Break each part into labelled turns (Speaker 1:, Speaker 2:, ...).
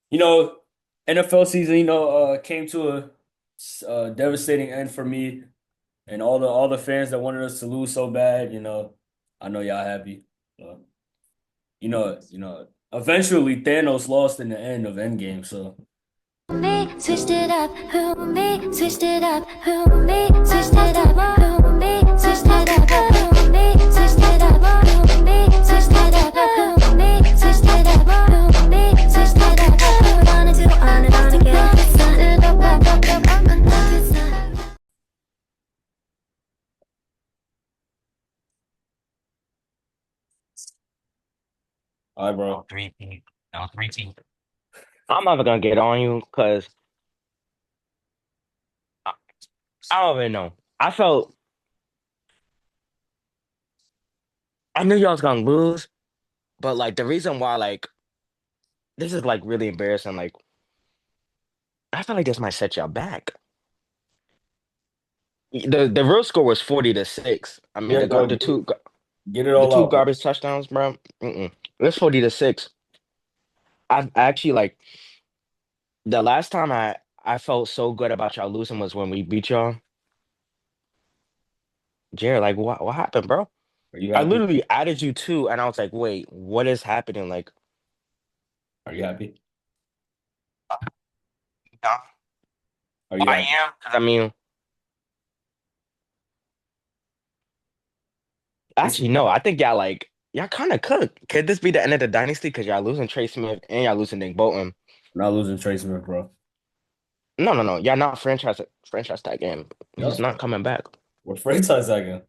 Speaker 1: You know, NFL season, came to a devastating end for me and all the fans that wanted us to lose so bad. I know y'all happy. Uh, eventually Thanos lost in the end of Endgame. So
Speaker 2: Me, switched it up, who me, switched it up, who me, switched it up, who me, switched it up, who me, switched it up, who me, switched it up, who me, switched it up, who me, switched it up, who on and on again. Started up, I'm a nugget.
Speaker 1: all right,
Speaker 3: Oh,
Speaker 1: bro.
Speaker 3: 3P. No, 3P.
Speaker 4: I'm never gonna get on you because I, I don't even know. I felt I knew y'all was gonna lose, but like the reason why this is like really embarrassing. Like I feel like this might set y'all back. The real score was 40-6. I mean
Speaker 1: Yeah,
Speaker 4: the gar-
Speaker 1: bro. Get it
Speaker 4: the
Speaker 1: all
Speaker 4: two
Speaker 1: out, bro.
Speaker 4: garbage touchdowns, bro. It's 40-6. I actually like the last time I felt so good about y'all losing was when we beat y'all. Jared, like what happened, bro?
Speaker 1: Are you
Speaker 4: I
Speaker 1: happy?
Speaker 4: literally added you too, and I was like, wait, what is happening? Like,
Speaker 1: Are you happy?
Speaker 4: yeah,
Speaker 1: Are you
Speaker 4: I
Speaker 1: happy?
Speaker 4: am. 'Cause I mean,
Speaker 1: It's
Speaker 4: actually, no, I think y'all kind of cook. Could this be the end of the dynasty? Because y'all losing Trey Smith and y'all losing Nick Bolton.
Speaker 1: not losing Trace Smith, bro.
Speaker 4: No, no, no. Y'all not franchise tag game. He's
Speaker 1: Yes,
Speaker 4: not
Speaker 1: bro.
Speaker 4: coming back.
Speaker 1: We're franchise again.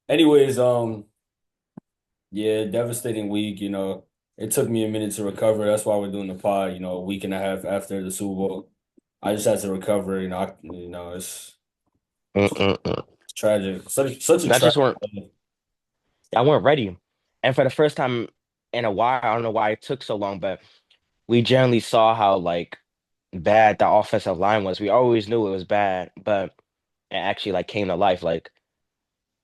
Speaker 1: Anyways, yeah, devastating week. It took me a minute to recover. That's why we're doing the pod. A week and a half after the Super Bowl, I just had to recover.
Speaker 4: Mm-mm-mm.
Speaker 1: It's tragic. Such a
Speaker 4: Y'all
Speaker 1: tragic.
Speaker 4: just weren't. Y'all weren't ready. And for the first time in a while, I don't know why it took so long, but we generally saw how bad the offensive line was. We always knew it was bad, but it actually came to life. Like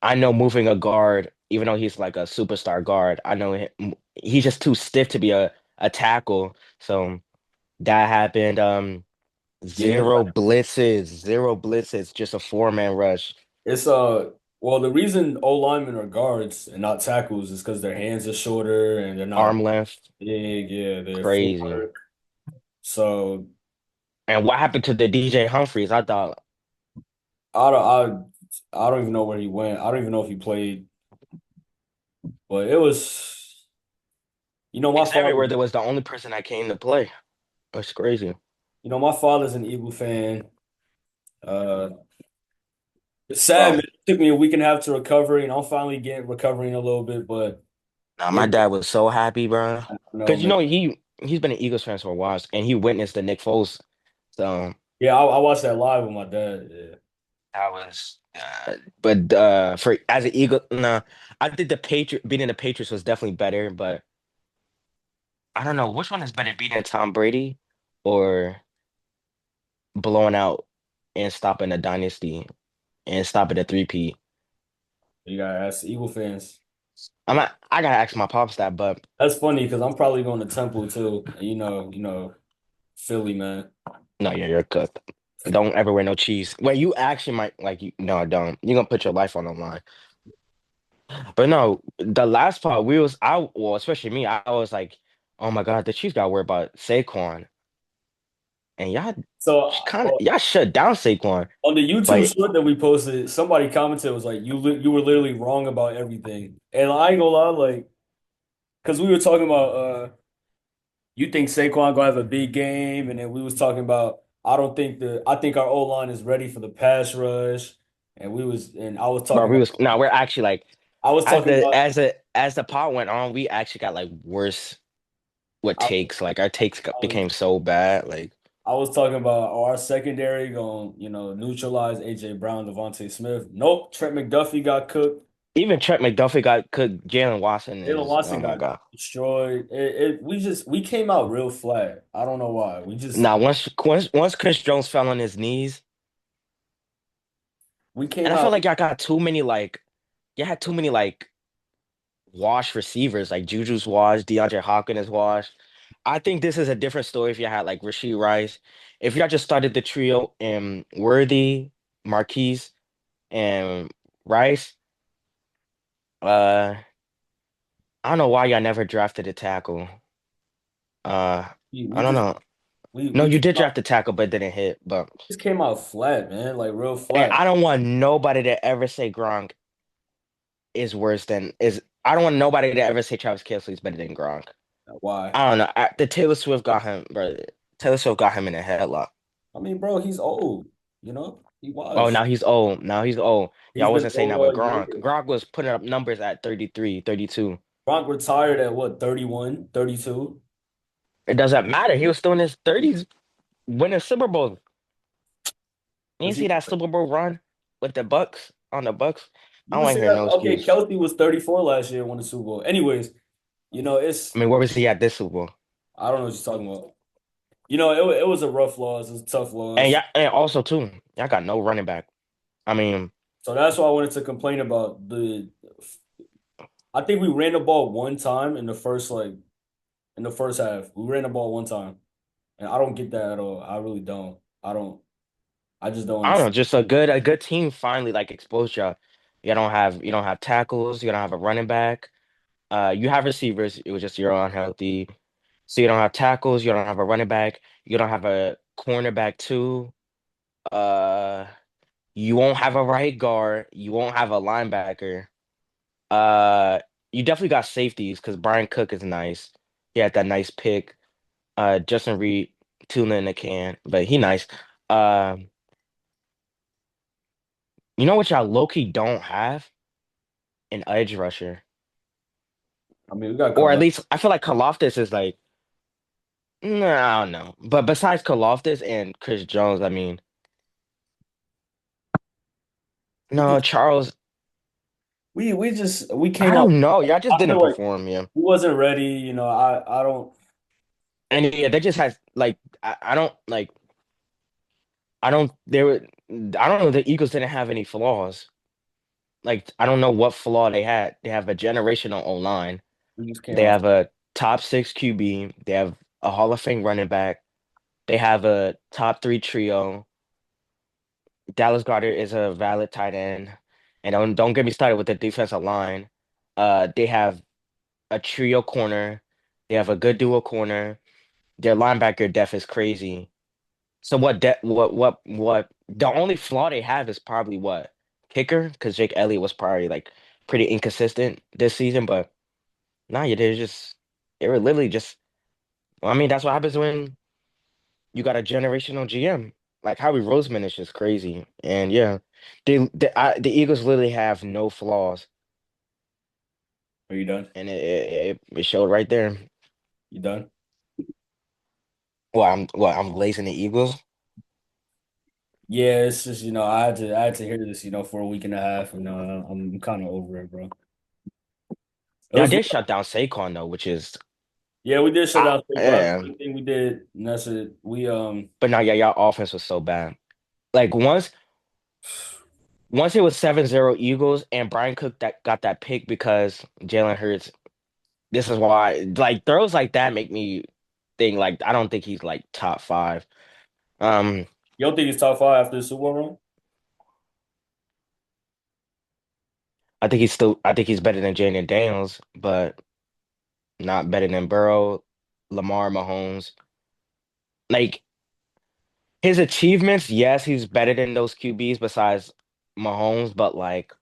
Speaker 4: I know moving a guard, even though he's like a superstar guard, I know he's just too stiff to be a tackle. So that happened.
Speaker 1: Yeah,
Speaker 4: Zero blitzes, just a four-man rush,
Speaker 1: it's well, the reason O linemen are guards and not tackles is because their hands are shorter and they're not
Speaker 4: arm length,
Speaker 1: big. Yeah, their
Speaker 4: crazy.
Speaker 1: footwork. So
Speaker 4: And what happened to the DJ Humphreys? I thought
Speaker 1: I don't I don't even know where he went. I don't even know if he played, but it was my
Speaker 4: Xavier
Speaker 1: father.
Speaker 4: Word was the only person that came to play. It's crazy.
Speaker 1: My father's an Eagle fan. Uh, it's sad, man.
Speaker 4: Bro,
Speaker 1: It took me a week and a half to recover, and I'm finally getting recovering a little bit. But
Speaker 4: nah,
Speaker 1: yeah,
Speaker 4: my dad was so happy, bro.
Speaker 1: no,
Speaker 4: Because
Speaker 1: man.
Speaker 4: he's been an Eagles fan for a while, and he witnessed the Nick Foles. So
Speaker 1: Yeah, I watched that live with my dad. Yeah.
Speaker 4: that was, but for as an Eagle, nah, I think the Patriot beating the Patriots was definitely better. But I don't know which one is better, beating Tom Brady or blowing out and stopping a dynasty and stopping a three-peat.
Speaker 1: You gotta ask Eagle fans.
Speaker 4: I gotta ask my pops that, but
Speaker 1: That's funny because I'm probably going to Temple too. And Philly, man.
Speaker 4: no, yeah, you're cooked. Don't ever wear no cheese. Well, you actually might no, don't. You're gonna put your life on the line. But no, the last part well, especially me, I was like, oh my God, the Chiefs got worried about Saquon. And
Speaker 1: So
Speaker 4: y'all shut down Saquon.
Speaker 1: on the YouTube
Speaker 4: But
Speaker 1: short that we posted, somebody commented was like, you were literally wrong about everything." And I ain't gonna lie, like, because we were talking about you think Saquon gonna have a big game, and then we was talking about I think our O line is ready for the pass rush, and
Speaker 4: bro, we're actually
Speaker 1: I was
Speaker 4: as
Speaker 1: talking
Speaker 4: the
Speaker 1: about
Speaker 4: as the pot went on, we actually got worse with
Speaker 1: I,
Speaker 4: takes. Like our takes
Speaker 1: I was
Speaker 4: became so bad. Like
Speaker 1: I was talking about our secondary going, neutralize AJ Brown, Devontae Smith. Nope, Trent McDuffie got cooked.
Speaker 4: even Trent McDuffie got cooked. Jalen Watson
Speaker 1: Jalen
Speaker 4: is oh
Speaker 1: Watson
Speaker 4: my
Speaker 1: got
Speaker 4: God.
Speaker 1: destroyed. We came out real flat. I don't know why.
Speaker 4: Now once Chris Jones fell on his knees,
Speaker 1: We
Speaker 4: and
Speaker 1: came
Speaker 4: I feel
Speaker 1: out.
Speaker 4: like y'all got too many you had too many wash receivers like Juju's washed, DeAndre Hopkins is washed. I think this is a different story if you had like Rasheed Rice. If y'all just started the trio in Worthy, Marquise, and Rice, uh, I don't know why y'all never drafted a tackle. Uh,
Speaker 1: We
Speaker 4: I don't
Speaker 1: just
Speaker 4: know. No,
Speaker 1: we
Speaker 4: you
Speaker 1: came
Speaker 4: did
Speaker 1: out,
Speaker 4: draft the tackle, but it didn't hit. But
Speaker 1: just came out flat, man. Like real
Speaker 4: and
Speaker 1: flat.
Speaker 4: I don't want nobody to ever say Gronk is worse than is. I don't want nobody to ever say Travis Kelce is better than Gronk.
Speaker 1: Why?
Speaker 4: I don't know. The Taylor Swift got him, bro. Taylor Swift got him in a headlock.
Speaker 1: I mean, bro, he's old. He
Speaker 4: Oh,
Speaker 1: was.
Speaker 4: now he's old. Now he's old.
Speaker 1: He's
Speaker 4: Y'all
Speaker 1: been
Speaker 4: wasn't saying
Speaker 1: old
Speaker 4: that with
Speaker 1: all
Speaker 4: Gronk.
Speaker 1: year.
Speaker 4: Gronk was putting up numbers at 33, 32.
Speaker 1: Gronk retired at what, 31, 32?
Speaker 4: It doesn't matter. He was still in his 30s winning Super Bowl. You
Speaker 1: Was
Speaker 4: see
Speaker 1: he?
Speaker 4: that Super Bowl run with the Bucks on the Bucks? I
Speaker 1: You
Speaker 4: don't
Speaker 1: would
Speaker 4: want
Speaker 1: say
Speaker 4: to hear
Speaker 1: that.
Speaker 4: no
Speaker 1: Okay,
Speaker 4: excuse.
Speaker 1: Kelsey was 34 last year and won the Super Bowl. Anyways, it's
Speaker 4: I mean, where was he at this Super Bowl?
Speaker 1: I don't know what you're talking about. It was a rough loss. It was a tough
Speaker 4: And
Speaker 1: loss.
Speaker 4: yeah, and also too, y'all got no running back. I mean,
Speaker 1: So that's why I wanted to complain about the. I think we ran the ball one time in the first half. We ran the ball one time, and I don't get that at all. I really don't. I don't. I just don't
Speaker 4: I don't know,
Speaker 1: understand.
Speaker 4: just a good team finally like exposed y'all. You don't have tackles, you don't have a running back. You have receivers, it was just you're unhealthy. So you don't have tackles, you don't have a running back, you don't have a cornerback too. Uh, you won't have a right guard, you won't have a linebacker. Uh, you definitely got safeties because Brian Cook is nice. He had that nice pick. Justin Reed, tuna in the can, but he nice. Um, you know what y'all low-key don't have? An edge rusher.
Speaker 1: I mean, we got
Speaker 4: Or at
Speaker 1: Carl.
Speaker 4: least I feel like Karlaftis is like, no, I don't know. But besides Karlaftis and Chris Jones, I mean,
Speaker 1: We
Speaker 4: no,
Speaker 1: just
Speaker 4: Charles,
Speaker 1: we
Speaker 4: I
Speaker 1: came out.
Speaker 4: don't know. Y'all just
Speaker 1: I
Speaker 4: didn't
Speaker 1: feel like
Speaker 4: perform, yeah.
Speaker 1: we wasn't ready. I don't.
Speaker 4: And yeah, they just had like I don't like I don't they were I don't know the Eagles didn't have any flaws. Like I don't know what flaw they had. They have a generational O-line.
Speaker 1: We just came
Speaker 4: They
Speaker 1: out.
Speaker 4: have a top six QB. They have a Hall of Fame running back. They have a top three trio. Dallas Goedert is a valid tight end. And don't get me started with the defensive line. They have a trio corner. They have a good duo corner. Their linebacker depth is crazy. So what the only flaw they have is probably what? Kicker, because Jake Elliott was probably like pretty inconsistent this season, but nah, yeah, they were literally just I mean, that's what happens when you got a generational GM. Like Howie Roseman is just crazy. And yeah, the Eagles literally have no flaws.
Speaker 1: Are you done?
Speaker 4: And it showed right there.
Speaker 1: You done?
Speaker 4: I'm glazing the Eagles.
Speaker 1: Yeah, it's just I had to hear this for a week and a half, and I'm kind of over it, bro. It
Speaker 4: Y'all
Speaker 1: was
Speaker 4: did shut down Saquon though, which is
Speaker 1: Yeah, we did shut down Saquon. That's
Speaker 4: yeah.
Speaker 1: the only thing we did, and that's it.
Speaker 4: But now yeah, y'all offense was so bad. Like once it was 7-0 Eagles and Brian Cook that got that pick because Jalen Hurts, this is why like throws like that make me think like I don't think he's like top five. Um,
Speaker 1: You don't think he's top five after the Super Bowl run?
Speaker 4: I think he's better than Jaden Daniels, but not better than Burrow, Lamar, Mahomes. Like his achievements, yes, he's better than those QBs besides Mahomes, but like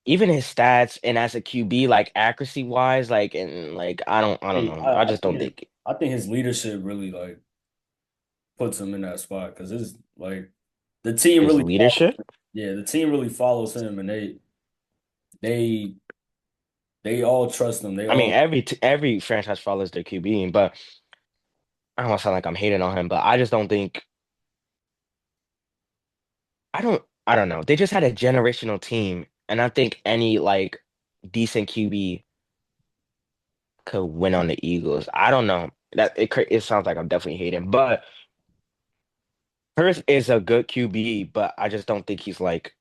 Speaker 4: even his stats and as a QB, like accuracy wise, like and like I don't know. I just don't think
Speaker 1: I think his leadership really like puts him in that spot because it's like the team
Speaker 4: his
Speaker 1: really follows.
Speaker 4: leadership.
Speaker 1: Yeah, the team really follows him, and they they all trust him. They
Speaker 4: I mean,
Speaker 1: all
Speaker 4: every franchise follows their QB, but I don't want to sound like I'm hating on him, but I just don't think I don't know. They just had a generational team, and I think any like decent QB could win on the Eagles. I don't know. It sounds like I'm definitely hating, but Hurts is a good QB, but I just don't think he's like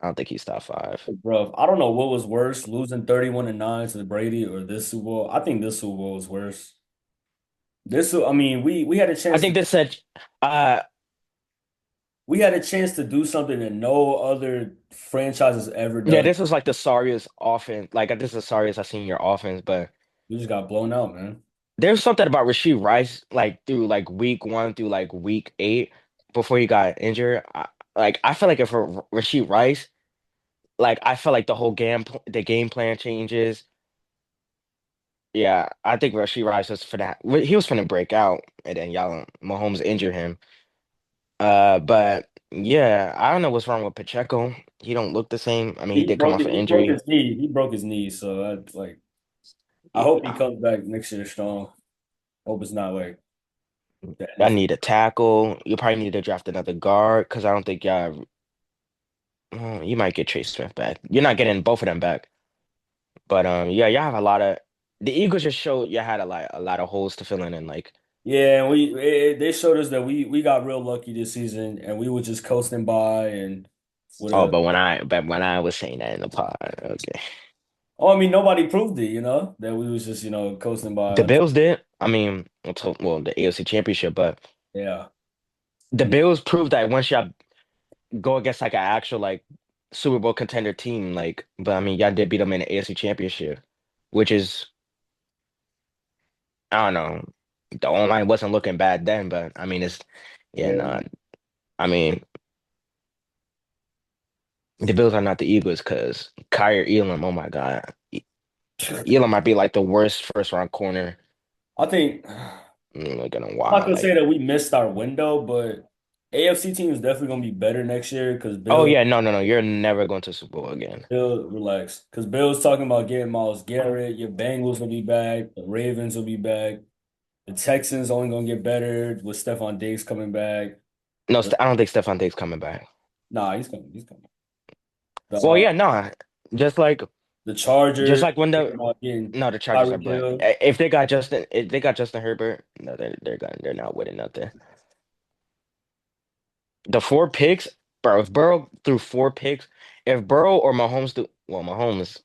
Speaker 4: I don't think he's top five.
Speaker 1: Bro, I don't know what was worse, losing 31-9 to the Brady or this Super Bowl. I think this Super Bowl was worse. I mean, we had a
Speaker 4: I
Speaker 1: chance
Speaker 4: think
Speaker 1: to
Speaker 4: this said, uh,
Speaker 1: do something that no other franchise has ever
Speaker 4: yeah,
Speaker 1: done.
Speaker 4: this was like the sorriest offense. Like this is the sorriest I've seen your offense, but
Speaker 1: We just got blown out, man.
Speaker 4: there's something about Rasheed Rice, like through like week one through like week eight before he got injured. Like I feel like if for Rasheed Rice, like I feel like the game plan changes. Yeah, I think Rasheed Rice was for that. He was finna break out, and then y'all Mahomes injured him. But yeah, I don't know what's wrong with Pacheco. He don't look the same. I mean, he did come off an
Speaker 1: He broke
Speaker 4: injury.
Speaker 1: his knee. He broke his knee. So that's like I hope he
Speaker 4: Yeah,
Speaker 1: comes back next year strong. Hope it's not like the
Speaker 4: I
Speaker 1: NFL.
Speaker 4: need a tackle. You probably need to draft another guard because I don't think y'all. You might get Chase Smith back. You're not getting both of them back. But yeah, y'all have a lot of. The Eagles just showed you had a lot of holes to fill in, and like,
Speaker 1: Yeah, and they showed us that we got real lucky this season, and we were just coasting by and with
Speaker 4: oh,
Speaker 1: a.
Speaker 4: but when I was saying that in the pod, okay,
Speaker 1: Oh, I mean, nobody proved it, that we was just coasting
Speaker 4: the
Speaker 1: by.
Speaker 4: Bills did. I mean, well, the AFC Championship, but
Speaker 1: Yeah,
Speaker 4: the Bills proved that once y'all go against like an actual like Super Bowl contender team, like, but I mean, y'all did beat them in the AFC Championship, which is I don't know. The online wasn't looking bad then, but I mean, it's yeah,
Speaker 1: yeah.
Speaker 4: no, I mean, the Bills are not the Eagles because Kyrie Elam, oh my God, Elam might be like the worst first round corner
Speaker 1: I think
Speaker 4: like in a
Speaker 1: I'm not
Speaker 4: while.
Speaker 1: gonna say
Speaker 4: Like,
Speaker 1: that we missed our window, but AFC team is definitely gonna be better next year because
Speaker 4: oh yeah, no, no, no, you're never going to Super Bowl again.
Speaker 1: Bill relax because Bill's talking about getting Miles Garrett. Your Bengals will be back. The Ravens will be back. The Texans only gonna get better with Stephon Diggs coming back.
Speaker 4: No,
Speaker 1: The,
Speaker 4: I don't think Stephon Diggs coming back.
Speaker 1: nah, he's coming. He's coming. The
Speaker 4: Well, yeah, no, just like
Speaker 1: the
Speaker 4: just
Speaker 1: Chargers
Speaker 4: like when
Speaker 1: thinking
Speaker 4: the
Speaker 1: about getting
Speaker 4: no, the Chargers are
Speaker 1: Tyreek
Speaker 4: black.
Speaker 1: Hill.
Speaker 4: If they got Justin Herbert, no, they're not winning nothing. The four picks, bro. If Burrow threw four picks, if Burrow or Mahomes do well, Mahomes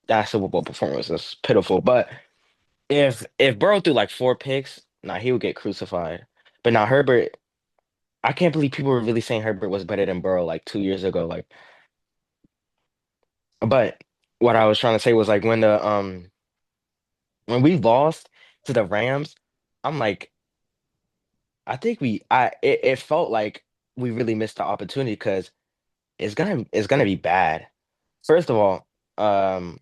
Speaker 4: that Super Bowl performance is pitiful. But if Burrow threw like four picks, nah, he would get crucified. But now Herbert, I can't believe people were really saying Herbert was better than Burrow like 2 years ago. Like, but what I was trying to say was like when we lost to the Rams, I'm like, I think it felt like we really missed the opportunity because it's gonna be bad. First of all, um,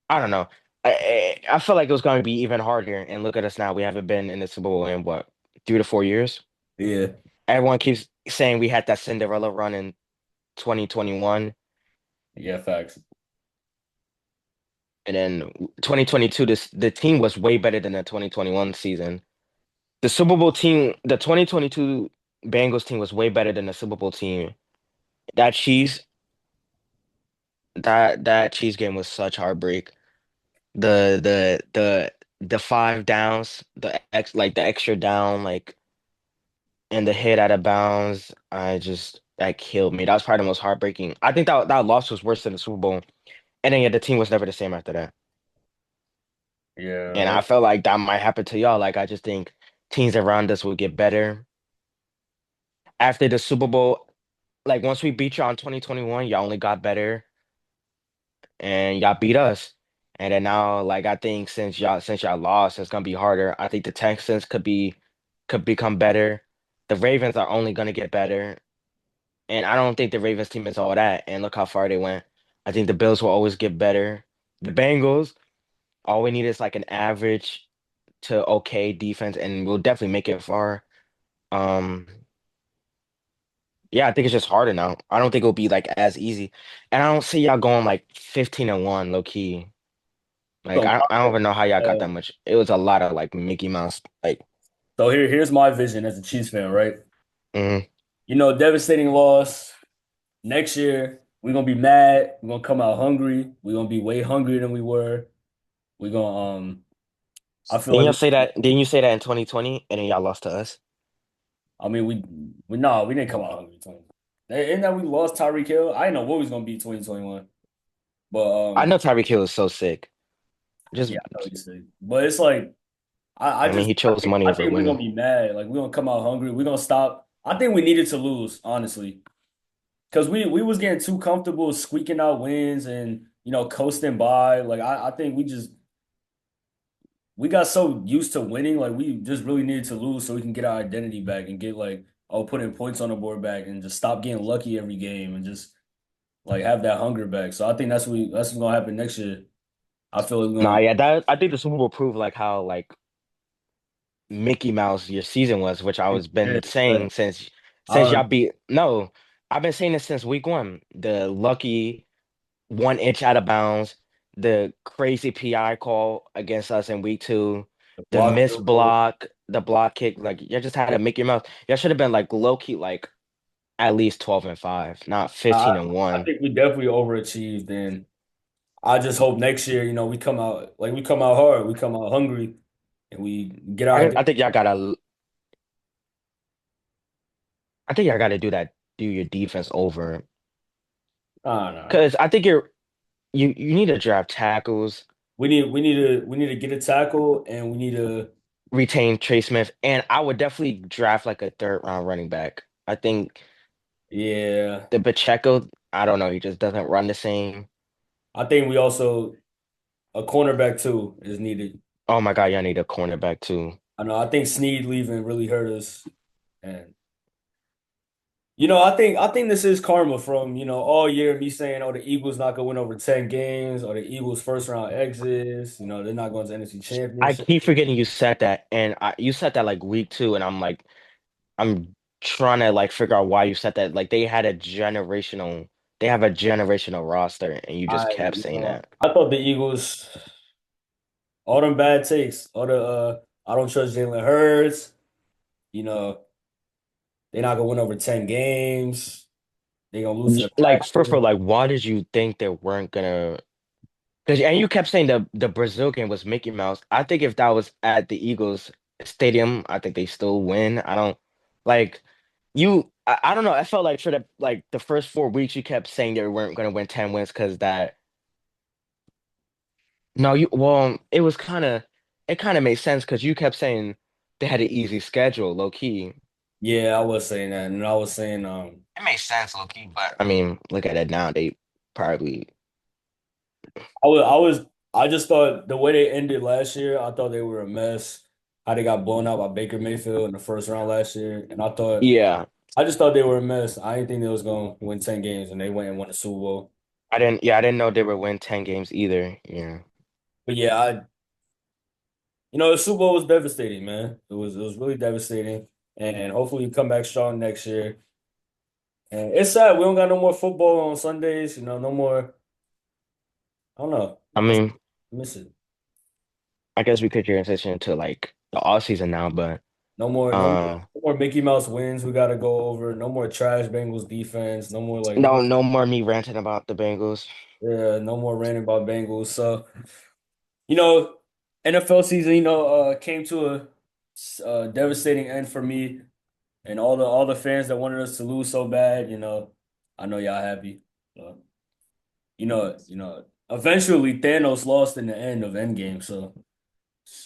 Speaker 4: I don't know. I felt like it was going to be even harder, and look at us now. We haven't been in the Super Bowl in what 3 to 4 years.
Speaker 1: Yeah,
Speaker 4: Everyone keeps saying we had that Cinderella run in 2021,
Speaker 1: yeah, facts.
Speaker 4: and then 2022. The team was way better than the 2021 season. The Super Bowl team, the 2022 Bengals team was way better than the Super Bowl team. That Chiefs, that Chiefs game was such heartbreak. The five downs, the extra down, like and the hit out of bounds, that killed me. That was probably the most heartbreaking. I think that loss was worse than the Super Bowl. And then yeah, the team was never the same after that. And
Speaker 1: Yeah,
Speaker 4: I felt like that might happen to y'all. Like I just think teams around us will get better. After the Super Bowl, like once we beat y'all in 2021, y'all only got better and y'all beat us. And then now, like I think since y'all lost, it's gonna be harder. I think the Texans could become better. The Ravens are only gonna get better. And I don't think the Ravens team is all that. And look how far they went. I think the Bills will always get better. The Bengals, all we need is like an average to okay defense, and we'll definitely make it far. Um, yeah, I think it's just harder now. I don't think it'll be like as easy. And I don't see y'all going like 15-1 low key.
Speaker 1: so
Speaker 4: Like I don't even know how y'all got that much. It was a lot of like Mickey Mouse. Like,
Speaker 1: here's my vision as a Chiefs fan, right?
Speaker 4: mhm.
Speaker 1: Devastating loss. Next year, we're gonna be mad. We're gonna come out hungry. We're gonna be way hungrier than we were. We're gonna I feel
Speaker 4: Didn't
Speaker 1: like
Speaker 4: you say that? Didn't you say that in 2020 and then y'all lost to us?
Speaker 1: I mean we no, we didn't come out hungry. Tony. And that we lost Tyreek Hill. I didn't know what was gonna be 2021. But
Speaker 4: I know Tyreek Hill is so sick. Just,
Speaker 1: yeah, I know he's sick. But it's like I
Speaker 4: I mean,
Speaker 1: just
Speaker 4: he chose money
Speaker 1: I
Speaker 4: over
Speaker 1: think we're gonna
Speaker 4: winning.
Speaker 1: be mad. Like we're gonna come out hungry. We're gonna stop. I think we needed to lose, honestly. Because we was getting too comfortable squeaking out wins and coasting by. Like I think we got so used to winning, like we just really needed to lose so we can get our identity back and get like putting points on the board back and just stop getting lucky every game and just like have that hunger back. So I think that's what's gonna happen next year. I feel like we're
Speaker 4: Nah,
Speaker 1: gonna
Speaker 4: yeah, that I think the Super Bowl proved like how like Mickey Mouse your season was, which I was
Speaker 1: yeah,
Speaker 4: been saying since
Speaker 1: I,
Speaker 4: y'all beat. No, I've been saying this since week one. The lucky 1 inch out of bounds, the crazy PI call against us in week two,
Speaker 1: the
Speaker 4: the
Speaker 1: block
Speaker 4: missed
Speaker 1: field goal.
Speaker 4: block, the block kick. Like you just had to make your mouth. Y'all should have been like low key, like at least 12-5, not
Speaker 1: I
Speaker 4: 15 and
Speaker 1: I
Speaker 4: one.
Speaker 1: think we definitely overachieved and I just hope next year, we come out hard, we come out hungry, and we get our
Speaker 4: I
Speaker 1: identity.
Speaker 4: think y'all gotta. I think y'all gotta do that. Do your defense over
Speaker 1: I don't know.
Speaker 4: because I think you need to draft tackles,
Speaker 1: We need to get a tackle, and we need to
Speaker 4: retain Trey Smith, and I would definitely draft like a third round running back. I think
Speaker 1: yeah.
Speaker 4: the Pacheco, I don't know, he just doesn't run the same.
Speaker 1: I think we also a cornerback too is needed.
Speaker 4: Oh my God, y'all need a cornerback too.
Speaker 1: I know. I think Snead leaving really hurt us, and I think this is karma from all year me saying, oh, the Eagles not gonna win over 10 games, or the Eagles first round exits. They're not going to NFC
Speaker 4: I
Speaker 1: Championship.
Speaker 4: keep forgetting you said that, and you said that like week two, and I'm like, I'm trying to like figure out why you said that. Like they have a generational roster, and you just
Speaker 1: I
Speaker 4: kept saying that.
Speaker 1: I thought the Eagles, all them bad takes, all the I don't trust Jalen Hurts. You know, they're not gonna win over 10 games. They're gonna lose to the
Speaker 4: Like for
Speaker 1: Packers.
Speaker 4: like, why did you think they weren't gonna? Because and you kept saying the Brazil game was Mickey Mouse. I think if that was at the Eagles stadium, I think they still win. I don't like you. I don't know. I felt like for the first 4 weeks, you kept saying they weren't gonna win 10 wins because that. No, you well, it kind of made sense because you kept saying they had an easy schedule, low key.
Speaker 1: Yeah, I was saying that, and I was saying
Speaker 4: It makes sense, low key, but I mean, look at it now. They probably
Speaker 1: I just thought the way they ended last year, I thought they were a mess. How they got blown out by Baker Mayfield in the first round last year, and
Speaker 4: yeah.
Speaker 1: I just thought they were a mess. I didn't think they was gonna win 10 games, and they went and won the Super Bowl.
Speaker 4: I didn't know they would win 10 games either. Yeah.
Speaker 1: But yeah, the Super Bowl was devastating, man. It was really devastating, and hopefully we come back strong next year. And it's sad we don't got no more football on Sundays. No more. I don't know.
Speaker 4: I
Speaker 1: Miss
Speaker 4: mean,
Speaker 1: miss it.
Speaker 4: I guess we could transition to like the off season now, but
Speaker 1: No more, no more,
Speaker 4: uh
Speaker 1: no more Mickey Mouse wins. We got to go over. No more trash Bengals defense. No more like no,
Speaker 4: no more me ranting about the Bengals.
Speaker 1: yeah, no more ranting about Bengals. So you know, NFL season, came to a devastating end for me and all the fans that wanted us to lose so bad. I know y'all happy. Uh, eventually Thanos lost in the end of Endgame. So,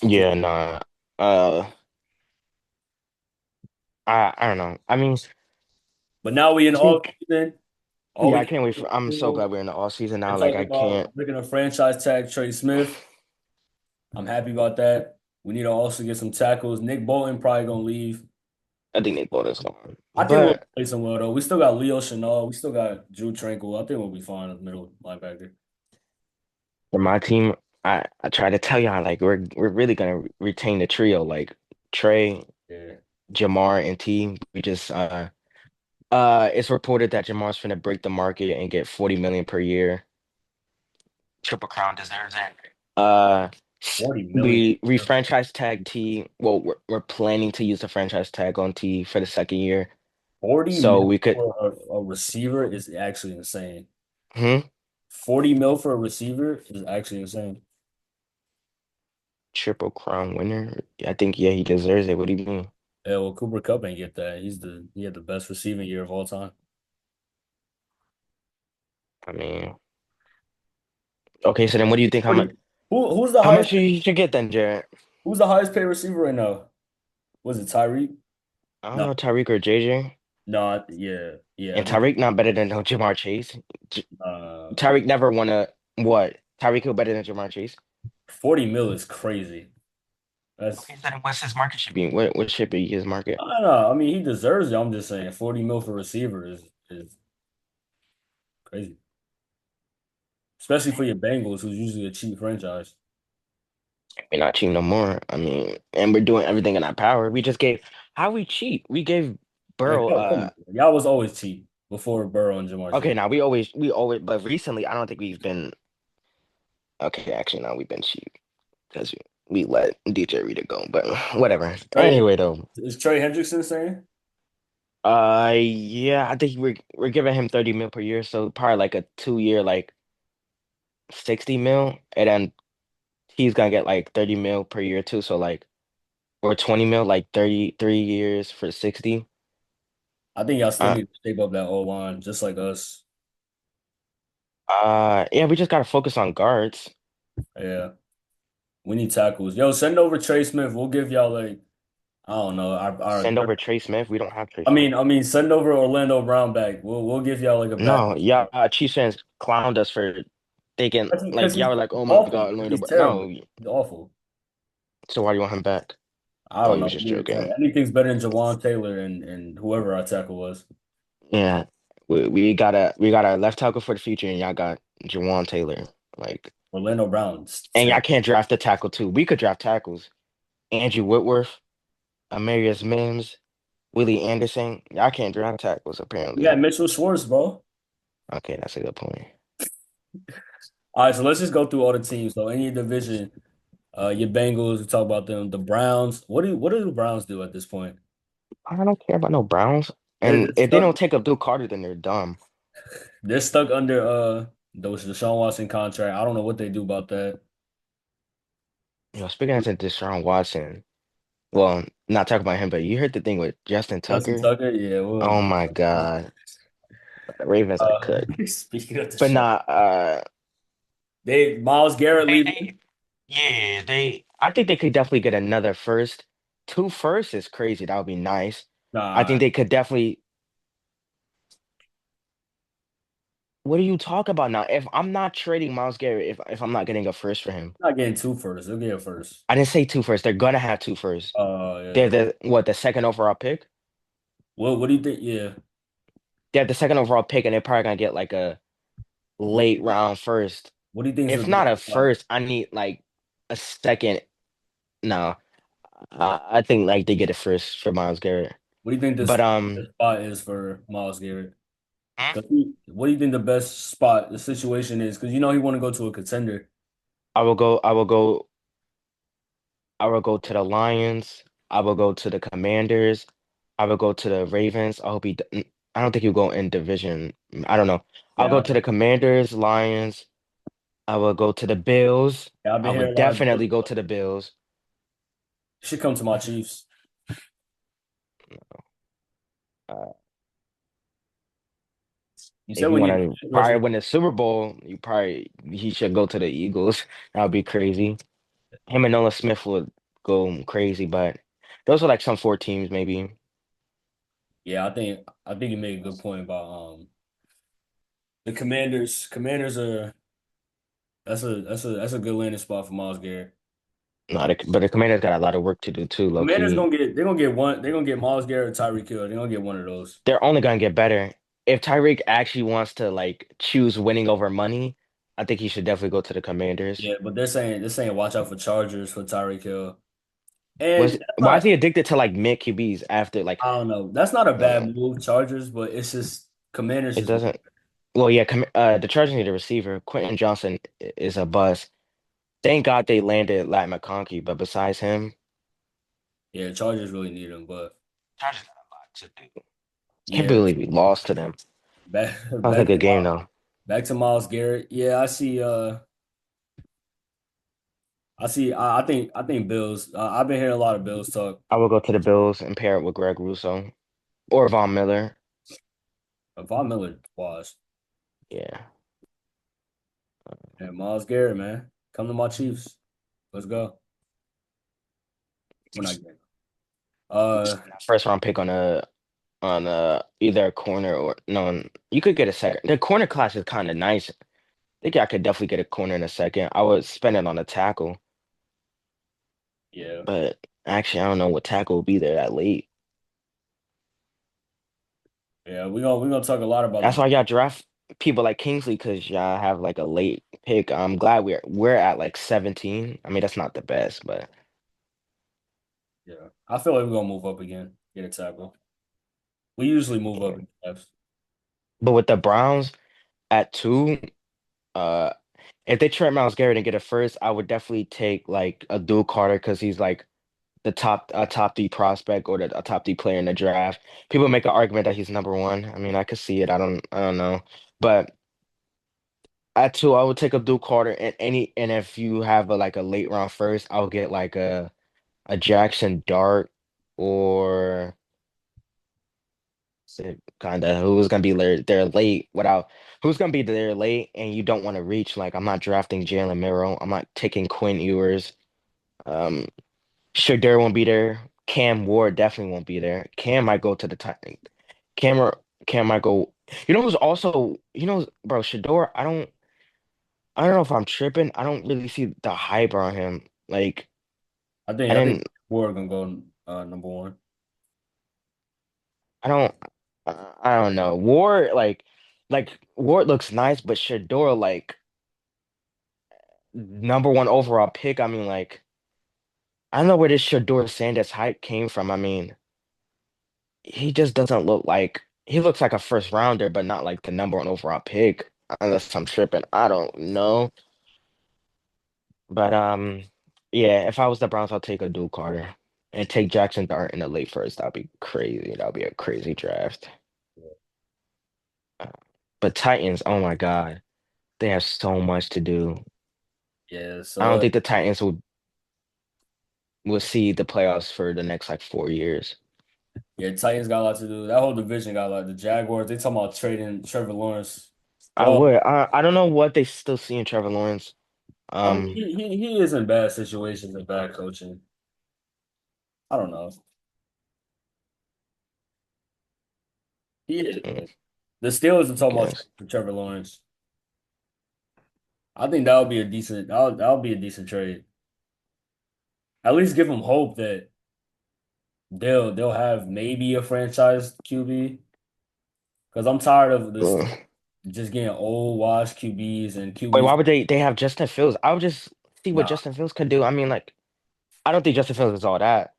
Speaker 4: Yeah, nah. Uh I don't know. I mean,
Speaker 1: but now we in
Speaker 4: I
Speaker 1: all
Speaker 4: think
Speaker 1: season. All
Speaker 4: yeah,
Speaker 1: we
Speaker 4: I
Speaker 1: can
Speaker 4: can't wait
Speaker 1: do
Speaker 4: for I'm so glad we're in the off season now.
Speaker 1: and
Speaker 4: Like
Speaker 1: talk
Speaker 4: I can't
Speaker 1: about we're gonna franchise tag Trey Smith. I'm happy about that. We need to also get some tackles. Nick Bolton probably gonna leave.
Speaker 4: I think they bought us gone.
Speaker 1: I think we'll
Speaker 4: But
Speaker 1: play some well though. We still got Leo Chenal. We still got Drew Tranquil. I think we'll be fine in the middle linebacker.
Speaker 4: for my team, I try to tell y'all like we're really gonna retain the trio, like Trey,
Speaker 1: Yeah.
Speaker 4: Jamar, and T. We just it's reported that Jamar's finna break the market and get 40 million per year. Triple Crown deserves it.
Speaker 1: $40 million.
Speaker 4: We franchise tag T. Well, we're planning to use the franchise tag on T for the second year,
Speaker 1: 40
Speaker 4: so
Speaker 1: mil
Speaker 4: we could.
Speaker 1: for a receiver is actually insane.
Speaker 4: Hmm?
Speaker 1: 40 mil for a receiver is actually insane.
Speaker 4: Triple Crown winner. I think yeah, he deserves it. What do you mean?
Speaker 1: Yeah, well, Cooper Kupp ain't get that. He had the best receiving year of all time.
Speaker 4: I mean, okay, so then what do you think? How
Speaker 1: What do
Speaker 4: much?
Speaker 1: you- who's the
Speaker 4: How
Speaker 1: highest
Speaker 4: much you should get then, Jared?
Speaker 1: who's the highest paid receiver right now? Was it Tyreek?
Speaker 4: I don't
Speaker 1: No,
Speaker 4: know, Tyreek or JJ.
Speaker 1: no, yeah, yeah. I
Speaker 4: And
Speaker 1: think
Speaker 4: Tyreek not better than no Jamar Chase. J
Speaker 1: uh
Speaker 4: Tyreek never won a what? Tyreek Hill better than Jamar Chase?
Speaker 1: 40 mil is crazy.
Speaker 4: Okay,
Speaker 1: That's
Speaker 4: so then what's his market should be? What should be his market?
Speaker 1: I don't know. I mean, he deserves it. I'm just saying 40 mil for receiver is crazy, especially for your Bengals, who's usually a cheap franchise.
Speaker 4: We're not cheap no more. I mean, and we're doing everything in our power. We just gave how we cheat. We gave
Speaker 1: Like,
Speaker 4: Burrow
Speaker 1: yo, come on, y'all was always cheap before Burrow and Jamar Chase.
Speaker 4: okay, now we always but recently I don't think we've been okay, actually now we've been cheap because we let DJ Reader go, but whatever.
Speaker 1: Trey
Speaker 4: Anyway though.
Speaker 1: is Trey Hendrickson saying?
Speaker 4: Yeah, I think we're giving him 30 mil per year, so probably like a 2 year like 60 mil, and then he's gonna get like 30 mil per year too. So like or 20 mil, like 33 years for 60.
Speaker 1: I think y'all still
Speaker 4: Uh
Speaker 1: need to shape up that O line, just like us.
Speaker 4: yeah, we just gotta focus on guards.
Speaker 1: Yeah, we need tackles. Yo, send over Trey Smith. We'll give y'all like I don't know our
Speaker 4: Send over Trey Smith. We don't have Trey
Speaker 1: I
Speaker 4: Smith.
Speaker 1: mean I mean send over Orlando Brown back. We'll give y'all like a back
Speaker 4: No, yeah, Chiefs fans clowned us for thinking
Speaker 1: because
Speaker 4: like y'all
Speaker 1: he's
Speaker 4: were like, oh my
Speaker 1: awful.
Speaker 4: God, Orlando
Speaker 1: He's
Speaker 4: Brown.
Speaker 1: terrible.
Speaker 4: No,
Speaker 1: He's awful.
Speaker 4: so why do you want him back?
Speaker 1: I
Speaker 4: Oh,
Speaker 1: don't
Speaker 4: he was
Speaker 1: know.
Speaker 4: just joking.
Speaker 1: Anything's better than Jawan Taylor and whoever our tackle was.
Speaker 4: Yeah, we got a left tackle for the future, and y'all got Jawan Taylor. Like,
Speaker 1: Orlando Brown's
Speaker 4: and y'all
Speaker 1: terrible.
Speaker 4: can't draft a tackle too. We could draft tackles. Andrew Whitworth, Amarius Mims, Willie Anderson. Y'all can't draft tackles
Speaker 1: You got
Speaker 4: apparently.
Speaker 1: Mitchell Schwartz, bro.
Speaker 4: Okay, that's a good point.
Speaker 1: All right, so let's just go through all the teams. So in your division, your Bengals, we talk about them. The Browns. What do the Browns do at this point?
Speaker 4: I don't care about no Browns.
Speaker 1: They're
Speaker 4: And if they
Speaker 1: stuck.
Speaker 4: don't take Abdul Carter, then they're dumb.
Speaker 1: They're stuck under those Deshaun Watson contract. I don't know what they do about that.
Speaker 4: Speaking as a Deshaun Watson, well, not talking about him, but you heard the thing with Justin
Speaker 1: Justin
Speaker 4: Tucker?
Speaker 1: Tucker, yeah.
Speaker 4: Oh my God. The Ravens are cooked.
Speaker 1: Speaking of
Speaker 4: But
Speaker 1: Deshaun,
Speaker 4: not
Speaker 1: they Miles Garrett
Speaker 4: they
Speaker 1: leaving.
Speaker 4: yeah, I think they could definitely get another first. Two firsts is crazy. That would be nice. I
Speaker 1: Nah,
Speaker 4: think they could definitely what are you talking about now? If I'm not trading Miles Garrett, if I'm not getting a first for him,
Speaker 1: not getting two first. They'll get a first.
Speaker 4: I didn't say two first. They're gonna have two first. They're
Speaker 1: Yeah.
Speaker 4: the second overall pick?
Speaker 1: What do you think? Yeah.
Speaker 4: They have the second overall pick, and they're probably gonna get like a
Speaker 1: What
Speaker 4: late round first.
Speaker 1: What do you think is the
Speaker 4: If not
Speaker 1: best
Speaker 4: a
Speaker 1: spot?
Speaker 4: first, I need like a second. No, I think like they get a first for Miles Garrett.
Speaker 1: What do you think
Speaker 4: But
Speaker 1: the spot is for Miles Garrett?
Speaker 4: Hmm?
Speaker 1: What do you think the best spot, the situation is? Because you know he want to go to a contender.
Speaker 4: I will go. I will go to the Lions. I will go to the Commanders. I will go to the Ravens. I don't think he'll go in division. I don't know. I'll
Speaker 1: Yeah,
Speaker 4: go to the Commanders, Lions. I will go to the Bills.
Speaker 1: yeah, I've
Speaker 4: I
Speaker 1: been hearing
Speaker 4: would
Speaker 1: a lot of Bills
Speaker 4: definitely go
Speaker 1: stuff.
Speaker 4: to the Bills.
Speaker 1: Should come to my Chiefs.
Speaker 4: Uh,
Speaker 1: You said
Speaker 4: if you
Speaker 1: we
Speaker 4: want
Speaker 1: need
Speaker 4: to
Speaker 1: a
Speaker 4: probably
Speaker 1: person.
Speaker 4: win the Super Bowl, he should go to the Eagles. That would be crazy. Him and Nolan Smith would go crazy, but those are like some four teams maybe.
Speaker 1: Yeah, I think you made a good point about the Commanders. Commanders are that's a good landing spot for Miles Garrett.
Speaker 4: No, but the Commanders got a lot of work to do too, low
Speaker 1: Commanders
Speaker 4: key.
Speaker 1: they're gonna get Miles Garrett, Tyreek Hill. They're gonna get one of those.
Speaker 4: They're only gonna get better. If Tyreek actually wants to like choose winning over money, I think he should definitely go to the Commanders.
Speaker 1: Yeah, but they're saying watch out for Chargers for Tyreek Hill. And
Speaker 4: Was
Speaker 1: that's
Speaker 4: why is
Speaker 1: not
Speaker 4: he addicted to like mid QBs after like
Speaker 1: I don't know. That's not a
Speaker 4: I don't
Speaker 1: bad
Speaker 4: know.
Speaker 1: move, Chargers, but it's just Commanders
Speaker 4: It
Speaker 1: just
Speaker 4: doesn't. Well, yeah, the Chargers need a receiver. Quentin Johnson is a bust. Thank God they landed Lat McConkey, but besides him,
Speaker 1: yeah, Chargers really need him. But
Speaker 4: Chargers got a lot to do. Can't
Speaker 1: yeah,
Speaker 4: believe we lost to them.
Speaker 1: back
Speaker 4: That was a
Speaker 1: back to
Speaker 4: good game though.
Speaker 1: back to Miles Garrett. Yeah, I think Bills. I've been hearing a lot of Bills talk.
Speaker 4: I will go to the Bills and pair it with Greg Russo or Von Miller.
Speaker 1: Von Miller was.
Speaker 4: Yeah.
Speaker 1: And Miles Garrett, man, come to my Chiefs. Let's go. We're not getting. Uh,
Speaker 4: First round pick on either a corner or no, you could get a second. The corner class is kind of nice. I think I could definitely get a corner in a second. I would spend it on a tackle,
Speaker 1: yeah,
Speaker 4: but actually, I don't know what tackle will be there that late.
Speaker 1: yeah. We gonna talk a lot about
Speaker 4: That's
Speaker 1: the.
Speaker 4: why y'all draft people like Kingsley because y'all have like a late pick. I'm glad we're at like 17. I mean, that's not the best, but
Speaker 1: Yeah, I feel like we're gonna move up again. Get a tackle. We usually move up
Speaker 4: yeah.
Speaker 1: in drafts.
Speaker 4: But with the Browns at 2, uh, if they trade Miles Garrett and get a first, I would definitely take like a dual Carter because he's like the top 3 prospect or a top 3 player in the draft. People make an argument that he's number 1. I mean, I could see it. I don't know. But at 2, I would take Abdul Carter and if you have like a late round first, I'll get like a Jackson Dart or kind of who's gonna be there late without who's gonna be there late and you don't want to reach. Like I'm not drafting Jalen Merrill. I'm not taking Quinn Ewers. Um, Shadur won't be there. Cam Ward definitely won't be there. Cam might go to the Titan. Cam or Cam might go. You know who's also bro, Shador, I don't know if I'm tripping. I don't really see the hype on him. Like I
Speaker 1: I think
Speaker 4: didn't
Speaker 1: we're gonna go number one.
Speaker 4: I don't I don't know. Ward like Ward looks nice, but Shador like number 1 overall pick. I mean like I don't know where this Shador Sanders hype came from. I mean, he just doesn't look like he looks like a first rounder, but not like the number 1 overall pick. Unless I'm tripping. I don't know. But yeah, if I was the Browns, I'll take a dual Carter and take Jackson Dart in the late first. That'd be crazy. That'd be a crazy draft. Uh, But Titans, oh my God, they have so much to do.
Speaker 1: Yeah,
Speaker 4: I don't
Speaker 1: so
Speaker 4: think the Titans will see the playoffs for the next like 4 years.
Speaker 1: yeah, Titans got a lot to do. That whole division got a lot. The Jaguars, they talking about trading Trevor Lawrence.
Speaker 4: I
Speaker 1: Well,
Speaker 4: would. I don't know what they still see in Trevor Lawrence.
Speaker 1: I mean,
Speaker 4: Um,
Speaker 1: he is in bad situations and bad coaching. I don't know. He is.
Speaker 4: mm,
Speaker 1: The Steelers are talking about
Speaker 4: yes.
Speaker 1: trading Trevor Lawrence. I think that would be a decent. That would be a decent trade. At least give them hope that they'll have maybe a franchise QB. Because I'm tired of this
Speaker 4: Mm.
Speaker 1: just getting old, washed QBs and
Speaker 4: Wait,
Speaker 1: QBs.
Speaker 4: why would they have Justin Fields? I would just see what
Speaker 1: Nah,
Speaker 4: Justin Fields could do. I mean, like, I don't think Justin Fields is all that.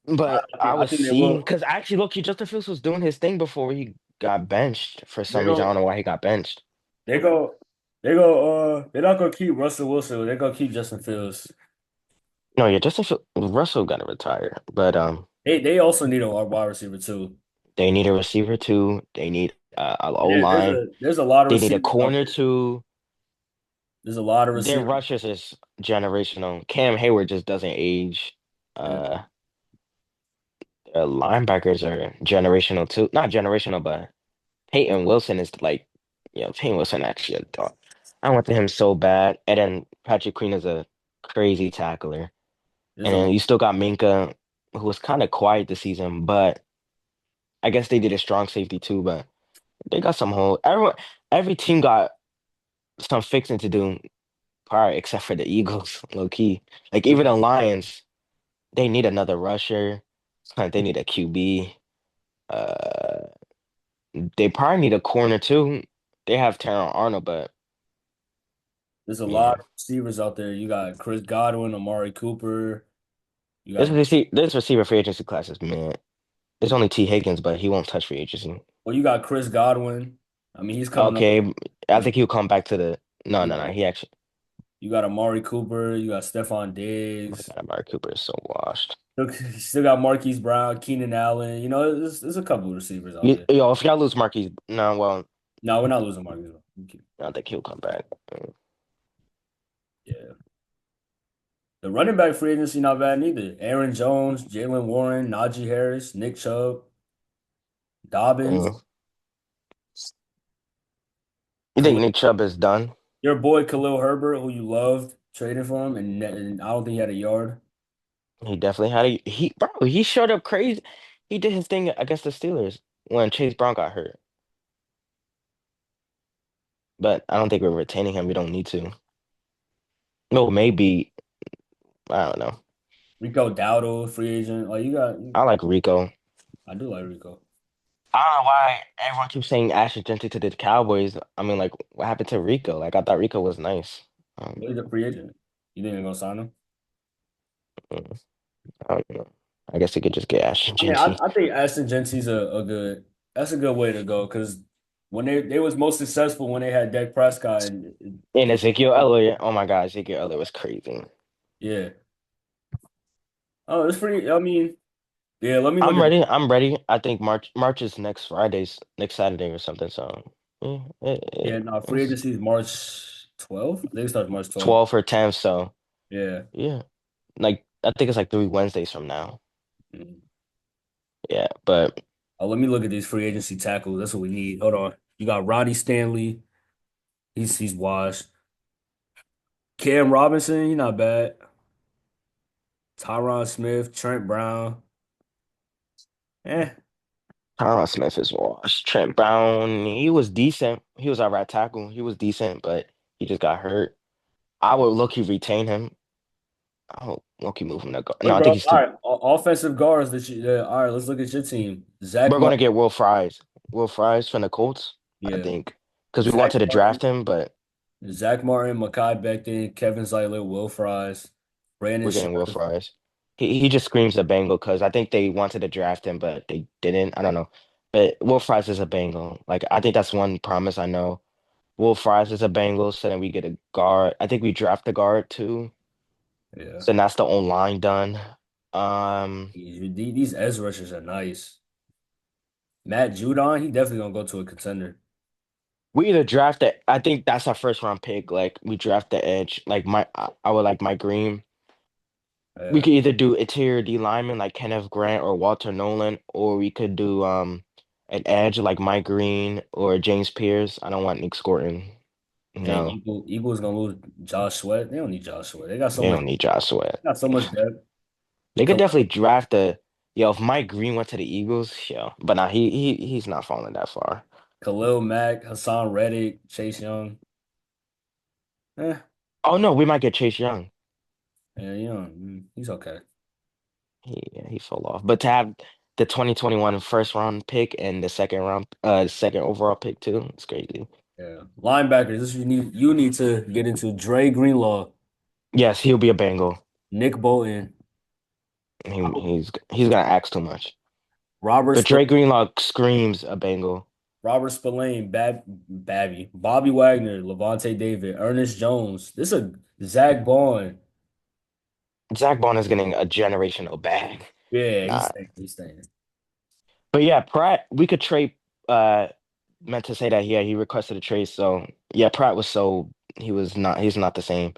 Speaker 4: But I
Speaker 1: I
Speaker 4: would
Speaker 1: think they
Speaker 4: see
Speaker 1: will.
Speaker 4: because actually, look, Justin Fields was doing his thing before he got benched for
Speaker 1: They
Speaker 4: some reason. I
Speaker 1: go.
Speaker 4: don't know why he got benched.
Speaker 1: They go. They go. They're not gonna keep Russell Wilson. They're gonna keep Justin Fields.
Speaker 4: No, yeah, Justin Fields, Russell got to retire, but
Speaker 1: They also need a wide receiver too.
Speaker 4: they need a receiver too. They need a O
Speaker 1: There's
Speaker 4: line.
Speaker 1: a lot of
Speaker 4: They need a
Speaker 1: receivers out
Speaker 4: corner
Speaker 1: there.
Speaker 4: too.
Speaker 1: There's a lot of
Speaker 4: Their
Speaker 1: receivers.
Speaker 4: rushers is generational. Cam Hayward just doesn't age.
Speaker 1: Yeah,
Speaker 4: Uh, Linebackers are generational too. Not generational, but Peyton Wilson is like, Peyton Wilson actually a dog. I wanted him so bad. And then Patrick Queen is a crazy tackler.
Speaker 1: there's
Speaker 4: And
Speaker 1: a
Speaker 4: then you still got Minka, who was kind of quiet this season, but I guess they did a strong safety too, but they got some hole. Every team got some fixing to do prior, except for the Eagles, low key. Like even the Lions, they need another rusher. They need a QB. Uh, they probably need a corner too. They have Taron Arnold, but
Speaker 1: there's a lot
Speaker 4: yeah.
Speaker 1: of receivers out there. You got Chris Godwin, Amari Cooper. You
Speaker 4: This
Speaker 1: got
Speaker 4: receiver, this receiver free agency class is man. It's only T. Higgins, but he won't touch free agency.
Speaker 1: you got Chris Godwin. I mean, he's coming up.
Speaker 4: Okay, I
Speaker 1: He's
Speaker 4: think he'll come back to the. No,
Speaker 1: you
Speaker 4: no, no.
Speaker 1: got
Speaker 4: He actually.
Speaker 1: you got Amari Cooper. You got Stephon
Speaker 4: My
Speaker 1: Diggs.
Speaker 4: God, Amari Cooper is so washed.
Speaker 1: Still got Marquise Brown, Keenan Allen. You know, there's a couple of receivers out there.
Speaker 4: If y'all lose Marquise, no, well,
Speaker 1: No, we're not losing Marquise Brown. Okay.
Speaker 4: I don't think he'll come back.
Speaker 1: Yeah. The running back free agency not bad neither. Aaron Jones, Jalen Warren, Najee Harris, Nick Chubb, Dobbins,
Speaker 4: Mm. You think
Speaker 1: Khalil.
Speaker 4: Nick Chubb is done?
Speaker 1: Your boy Khalil Herbert, who you loved, traded for him, and I don't think he had a yard.
Speaker 4: He definitely had he showed up crazy. He did his thing against the Steelers when Chase Brown got hurt. But I don't think we're retaining him. We don't need to. No, maybe I don't know.
Speaker 1: Rico Dowdle, free agent. Like you got,
Speaker 4: I like Rico.
Speaker 1: I do like Rico.
Speaker 4: I don't know why everyone keeps saying Ashton Gentry to the Cowboys. I mean, like, what happened to Rico? Like, I thought Rico was nice.
Speaker 1: But he's a free agent. You think they're gonna sign him?
Speaker 4: Mm, I don't know. I guess they could just get Ashton
Speaker 1: I mean,
Speaker 4: Gentry
Speaker 1: I think Aston Gentry's a good. That's a good way to go because when they was most successful when they had Dak Prescott and
Speaker 4: and Ezekiel Elliott. Oh my God, Ezekiel Elliott was crazy.
Speaker 1: yeah. Oh, it's pretty. I mean, yeah. Let me look
Speaker 4: I'm
Speaker 1: at.
Speaker 4: ready. I'm ready. I think March is next Friday's next Saturday or something. So yeah,
Speaker 1: Yeah, no, free
Speaker 4: it's
Speaker 1: agency is March 12th. I think it starts March 12th.
Speaker 4: 12 or 10. So
Speaker 1: Yeah.
Speaker 4: yeah, like I think it's like 3 Wednesdays from now.
Speaker 1: Mhm.
Speaker 4: Yeah, but
Speaker 1: Oh, let me look at these free agency tackles. That's what we need. Hold on. You got Ronnie Stanley. He's washed. Cam Robinson, he's not bad. Tyron Smith, Trent Brown. Eh,
Speaker 4: Tyron Smith is washed. Trent Brown, he was decent. He was our right tackle. He was decent, but he just got hurt. I would look retain him. I would look move him to go. No,
Speaker 1: wait,
Speaker 4: I think
Speaker 1: bro.
Speaker 4: he's
Speaker 1: All
Speaker 4: too.
Speaker 1: right, offensive guards that you. All right, let's look at your team. Zach
Speaker 4: We're gonna
Speaker 1: Martin.
Speaker 4: get Will Fries. Will Fries from the Colts, I
Speaker 1: Yeah,
Speaker 4: think, because we
Speaker 1: Zach
Speaker 4: wanted to
Speaker 1: Martin.
Speaker 4: draft him, but
Speaker 1: Zach Martin, Mekhi Becton, Kevin Zeitler, Will Fries, Brandon
Speaker 4: we're getting Will
Speaker 1: Scherf.
Speaker 4: Fries. He just screams a Bengal because I think they wanted to draft him, but they didn't. I don't know. But Will Fries is a Bengal. Like I think that's one promise I know. Will Fries is a Bengal, so then we get a guard. I think we draft a guard too.
Speaker 1: Yeah,
Speaker 4: So that's the O line done. Um,
Speaker 1: these edge rushers are nice. Matt Judon, he definitely gonna go to a contender.
Speaker 4: we either draft it. I think that's our first round pick. Like we draft the edge. Like I would like Mike Green. We
Speaker 1: Yeah,
Speaker 4: could either do interior D lineman like Kenneth Grant or Walter Nolan, or we could do an edge like Mike Green or James Pierce. I don't want Nick Scorton.
Speaker 1: and
Speaker 4: No,
Speaker 1: Eagles gonna lose Josh Sweat. They don't need Josh Sweat.
Speaker 4: they don't need Josh Sweat.
Speaker 1: They got so much depth.
Speaker 4: They could
Speaker 1: Khalil
Speaker 4: definitely draft a yo. If Mike Green went to the Eagles, yo, but now he's not falling that far.
Speaker 1: Khalil Mack, Hassan Reddick, Chase Young. Eh,
Speaker 4: Oh no, we might get Chase Young.
Speaker 1: yeah, he's okay.
Speaker 4: He fell off. But to have the 2021 first round pick and the second overall pick too, it's crazy.
Speaker 1: Yeah, linebackers. This you need to get into Dre Greenlaw,
Speaker 4: Yes, he'll be a Bengal.
Speaker 1: Nick Bolton,
Speaker 4: He's gonna ask too much.
Speaker 1: Robert
Speaker 4: But
Speaker 1: Sp
Speaker 4: Drake Greenlaw screams a Bengal.
Speaker 1: Robert Spillane, Bobby Wagner, Levante David, Ernest Jones. This is a Zach Bond.
Speaker 4: Zach Bond is getting a generational bag.
Speaker 1: Yeah, he's
Speaker 4: Nah.
Speaker 1: staying. He's staying.
Speaker 4: But yeah, Pratt, we could trade meant to say that yeah, he requested a trade. So yeah, Pratt was so he's not the same.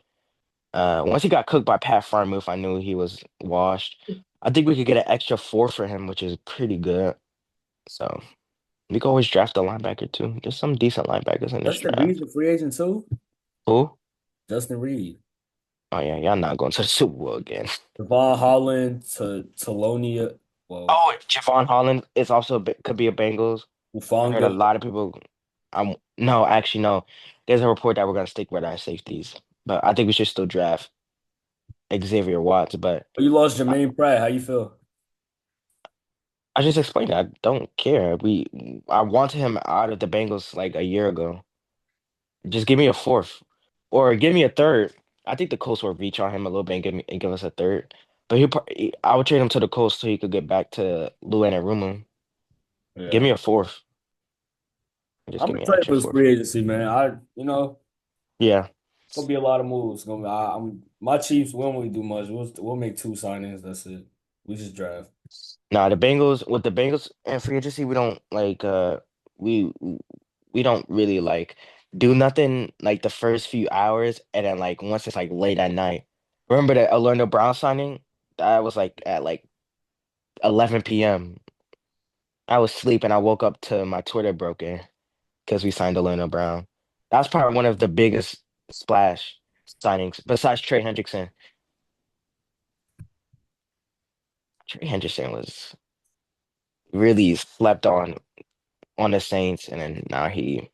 Speaker 4: Once he got cooked by Pat Freiermuth, I knew he was washed. I think we could get an extra four for him, which is pretty good. So we could always draft a linebacker too. There's some decent linebackers in this
Speaker 1: Justin Reed's
Speaker 4: draft.
Speaker 1: a free agent too.
Speaker 4: Who?
Speaker 1: Justin Reed,
Speaker 4: Oh yeah, y'all not going to the Super Bowl again.
Speaker 1: Devon Holland to Talonia. Well,
Speaker 4: Oh, Javon Holland is also could be a Bengals. I heard
Speaker 1: Ufanga.
Speaker 4: a lot of people. No, actually no. There's a report that we're gonna stick with our safeties, but I think we should still draft Xavier Watts. But
Speaker 1: Oh, you lost
Speaker 4: I,
Speaker 1: Jermaine Pratt. How you feel?
Speaker 4: I just explained that I don't care. I wanted him out of the Bengals like a year ago. Just give me a fourth, or give me a third. I think the Colts will reach on him a little bit and give us a third. But I would trade him to the Colts so he could get back to Lou and Give
Speaker 1: Yeah.
Speaker 4: me a fourth. Just
Speaker 1: I'm
Speaker 4: give me an
Speaker 1: excited
Speaker 4: extra
Speaker 1: for this
Speaker 4: fourth.
Speaker 1: free agency, man.
Speaker 4: Yeah.
Speaker 1: Gonna be a lot of moves. Gonna be, my Chiefs. We don't really do much. We'll make two signings. That's it. We just draft.
Speaker 4: Nah, the Bengals with the Bengals and free agency, we don't like we we don't really like do nothing like the first few hours and then like once it's like late at night. Remember the Orlando Brown signing? That was like at like 11 p.m. I was sleeping. I woke up to my Twitter broken because we signed Orlando Brown. That's probably one of the biggest. splash signings besides Trey Hendrickson. Trey Hendrickson was really slept on the Saints, and then now he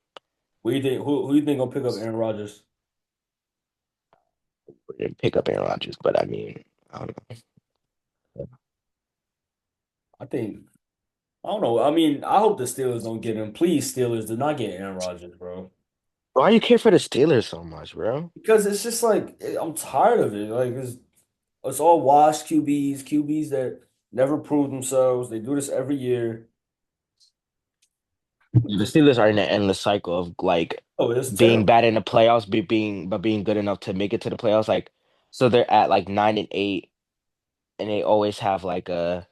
Speaker 1: What do you think? Who you think gonna pick up Aaron Rodgers?
Speaker 4: didn't pick up Aaron Rodgers. But I mean, I don't know.
Speaker 1: I think I don't know. I mean, I hope the Steelers don't get him. Please, Steelers, do not get Aaron Rodgers, bro.
Speaker 4: Why you care for the Steelers so much, bro?
Speaker 1: Because it's just like I'm tired of it. Like it's all washed QBs that never prove themselves. They do this every year.
Speaker 4: The Steelers are in an endless cycle of like
Speaker 1: Oh, it's
Speaker 4: being
Speaker 1: terrible.
Speaker 4: bad in the playoffs, but being good enough to make it to the playoffs. Like, so they're at like 9-8, and they always have like a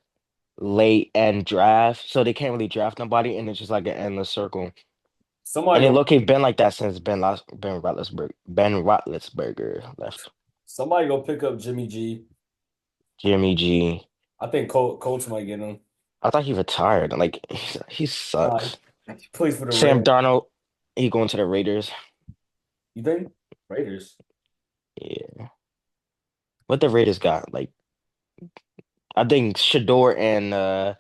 Speaker 4: late end draft, so they can't really draft nobody, and it's just like an endless circle.
Speaker 1: Somebody
Speaker 4: And it
Speaker 1: go
Speaker 4: low-key been like that since Ben Roethlisberger left.
Speaker 1: somebody go pick up Jimmy G.
Speaker 4: Jimmy G.
Speaker 1: I think Colts might get him.
Speaker 4: I thought he retired. Like he
Speaker 1: Nah,
Speaker 4: sucks.
Speaker 1: he plays for the
Speaker 4: Sam
Speaker 1: Rams.
Speaker 4: Darnold, he going to the Raiders.
Speaker 1: You think? Raiders.
Speaker 4: Yeah. What the Raiders got? Like I think Shador and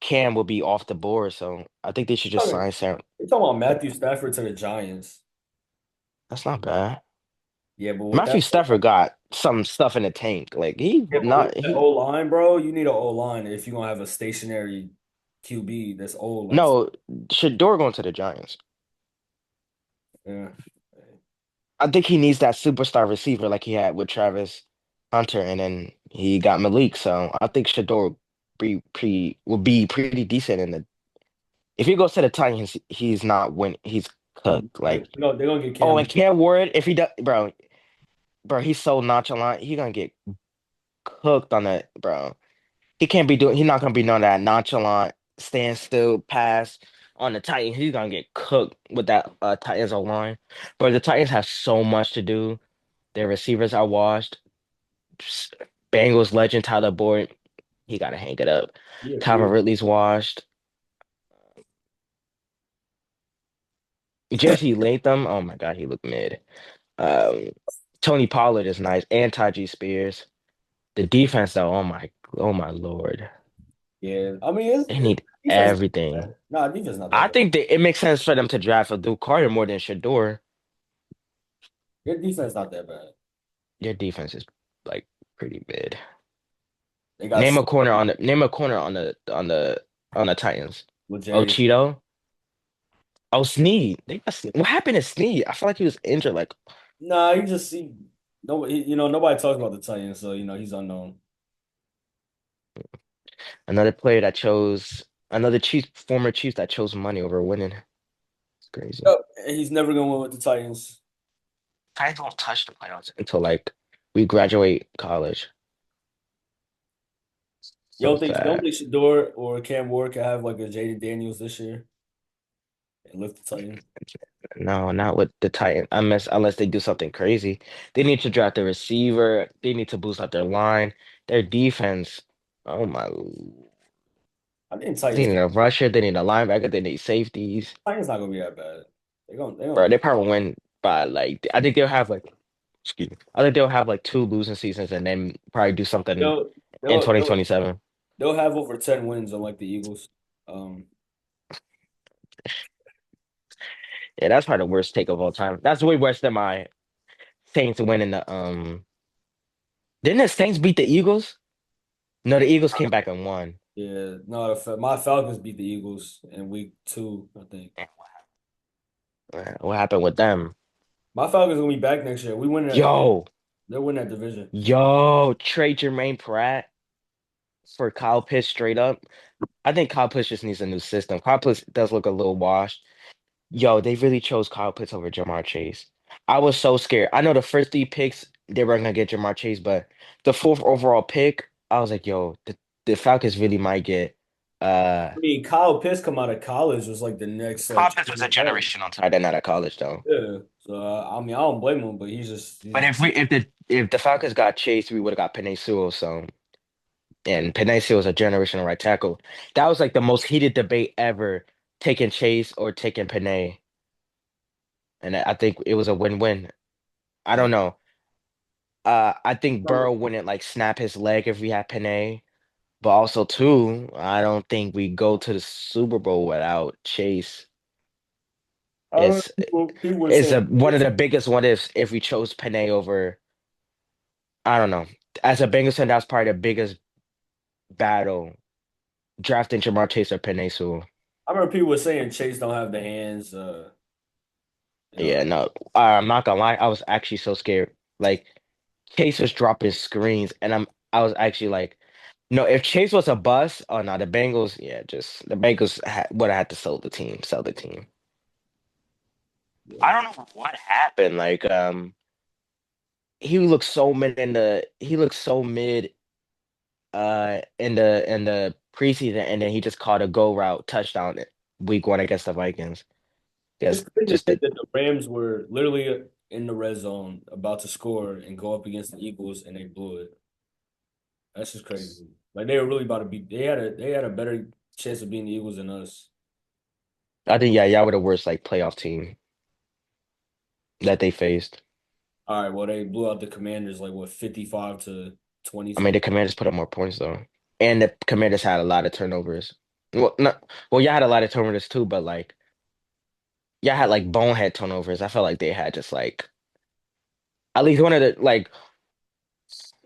Speaker 4: Cam will be off the board, so I think they should just
Speaker 1: Talking-
Speaker 4: sign Sam.
Speaker 1: You're talking about Matthew Stafford to the Giants.
Speaker 4: That's not bad.
Speaker 1: Yeah, but with
Speaker 4: Matthew
Speaker 1: that
Speaker 4: Stafford got some stuff in the tank. Like he
Speaker 1: yeah, but with
Speaker 4: not
Speaker 1: that
Speaker 4: he
Speaker 1: O line, bro, you need an O line if you're gonna have a stationary QB that's old like
Speaker 4: no Shador going to the Giants.
Speaker 1: yeah.
Speaker 4: I think he needs that superstar receiver like he had with Travis Hunter, and then he got Malik. So I think Shador will be pretty decent in the. If he goes to the Titans, he's not win. He's cooked.
Speaker 1: Like,
Speaker 4: Like
Speaker 1: they're gonna get
Speaker 4: oh,
Speaker 1: Cam.
Speaker 4: and Cam Ward, if he does, bro, he's so nonchalant. He gonna get cooked on that, bro. He can't be doing. He's not gonna be doing that nonchalant stand still pass on the Titans. He's gonna get cooked with that Titans O line. But the Titans have so much to do. Their receivers are washed. Bengals legend Tyler Boyd, he gotta hang it up.
Speaker 1: Yeah,
Speaker 4: Calvin Ridley's washed. Jesse Latham, oh my God, he looked mid. Um, Tony Pollard is nice, and Tajee Spears. The defense, though, oh my Lord,
Speaker 1: yeah. I mean,
Speaker 4: they need
Speaker 1: defense.
Speaker 4: everything.
Speaker 1: Nah, defense not that
Speaker 4: I
Speaker 1: bad.
Speaker 4: think that it makes sense for them to draft a Duke Carter more than Shador.
Speaker 1: Your defense not that bad.
Speaker 4: Their defense is like pretty mid.
Speaker 1: They got
Speaker 4: Name a corner on the Titans. Oh,
Speaker 1: Legarius.
Speaker 4: Cheeto. Oh, Sneed. They got Sneed. What happened to Sneed? I feel like he was injured. Like
Speaker 1: Nah, you just see nobody. Nobody talks about the Titans, so he's unknown.
Speaker 4: another player that chose another former Chiefs that chose money over winning. It's crazy.
Speaker 1: Yep, and he's never gonna win with the Titans.
Speaker 4: I don't touch the playoffs until like we graduate college. So
Speaker 1: You don't
Speaker 4: sad.
Speaker 1: think Shador or Cam Ward can have like a Jaden Daniels this year and lift the Titans?
Speaker 4: No, not with the Titans. Unless they do something crazy. They need to draft a receiver. They need to boost up their line. Their defense. Oh my.
Speaker 1: I think
Speaker 4: They need a rusher. They need a linebacker. They need safeties.
Speaker 1: Titans not gonna be that bad. They
Speaker 4: Bro,
Speaker 1: gonna
Speaker 4: they probably win by like I think they'll have like excuse me. I think they'll have like two losing seasons and then probably do something
Speaker 1: they'll
Speaker 4: in
Speaker 1: they'll they'll
Speaker 4: 2027.
Speaker 1: they'll have over 10 wins unlike the Eagles. Um,
Speaker 4: Yeah, that's probably the worst take of all time. That's way worse than my Saints winning the. Didn't the Saints beat the Eagles? No, the Eagles came back and won.
Speaker 1: yeah, no, my Falcons beat the Eagles in week 2, I think.
Speaker 4: What happened with them?
Speaker 1: My Falcons gonna be back next year. We win that.
Speaker 4: Yo,
Speaker 1: They'll win that division.
Speaker 4: trade Jermaine Pratt for Kyle Pitts straight up. I think Kyle Pitts just needs a new system. Kyle Pitts does look a little washed. Yo, they really chose Kyle Pitts over Jamar Chase. I was so scared. I know the first three picks they were gonna get Jamar Chase, but the fourth overall pick, I was like, yo, the Falcons really might get
Speaker 1: I mean, Kyle Pitts come out of college was like the next
Speaker 4: Kyle
Speaker 1: like
Speaker 4: Pitts was a generational tight end out of college though.
Speaker 1: yeah. So I mean, I don't blame him, but
Speaker 4: But if the Falcons got Chase, we would have got Penei Sewell. So and Penei Sewell is a generational right tackle. That was like the most heated debate ever, taking Chase or taking Penei. And I think it was a win-win. I don't know. I think
Speaker 1: I
Speaker 4: Burrow wouldn't like snap his leg if we had Panay, but also too, I don't think we go to the Super Bowl without Chase.
Speaker 1: remember
Speaker 4: It's
Speaker 1: people were
Speaker 4: it's
Speaker 1: saying
Speaker 4: a one of
Speaker 1: Chase.
Speaker 4: the biggest what ifs if we chose Panay over. I don't know. As a Bengals fan, that's probably the biggest battle drafting Jamar Chase or Panay Sewell.
Speaker 1: I remember people were saying Chase don't have the hands.
Speaker 4: Yeah, no, I'm not gonna lie. I was actually so scared. Like Chase was dropping screens, and I was actually like, no, if Chase was a bust, oh no, the Bengals, yeah, just the Bengals would have had to sell the team. I don't know what happened. Like, he looked so mid, in the preseason, and then he just caught a go route touchdown week one against the Vikings.
Speaker 1: It's
Speaker 4: Yes,
Speaker 1: crazy to
Speaker 4: just
Speaker 1: think
Speaker 4: the
Speaker 1: that the Rams were literally in the red zone about to score and go up against the Eagles and they blew it. That's just crazy. Like they were really about to beat. They had a better chance of beating the Eagles than us.
Speaker 4: I think yeah, y'all were the worst like playoff team that they faced.
Speaker 1: All right, well they blew out the Commanders like what 55-20
Speaker 4: I mean, the
Speaker 1: something.
Speaker 4: Commanders put up more points though, and the Commanders had a lot of turnovers. Well, not well, y'all had a lot of turnovers too, but like y'all had like bonehead turnovers. I felt like they had just like at least one of the like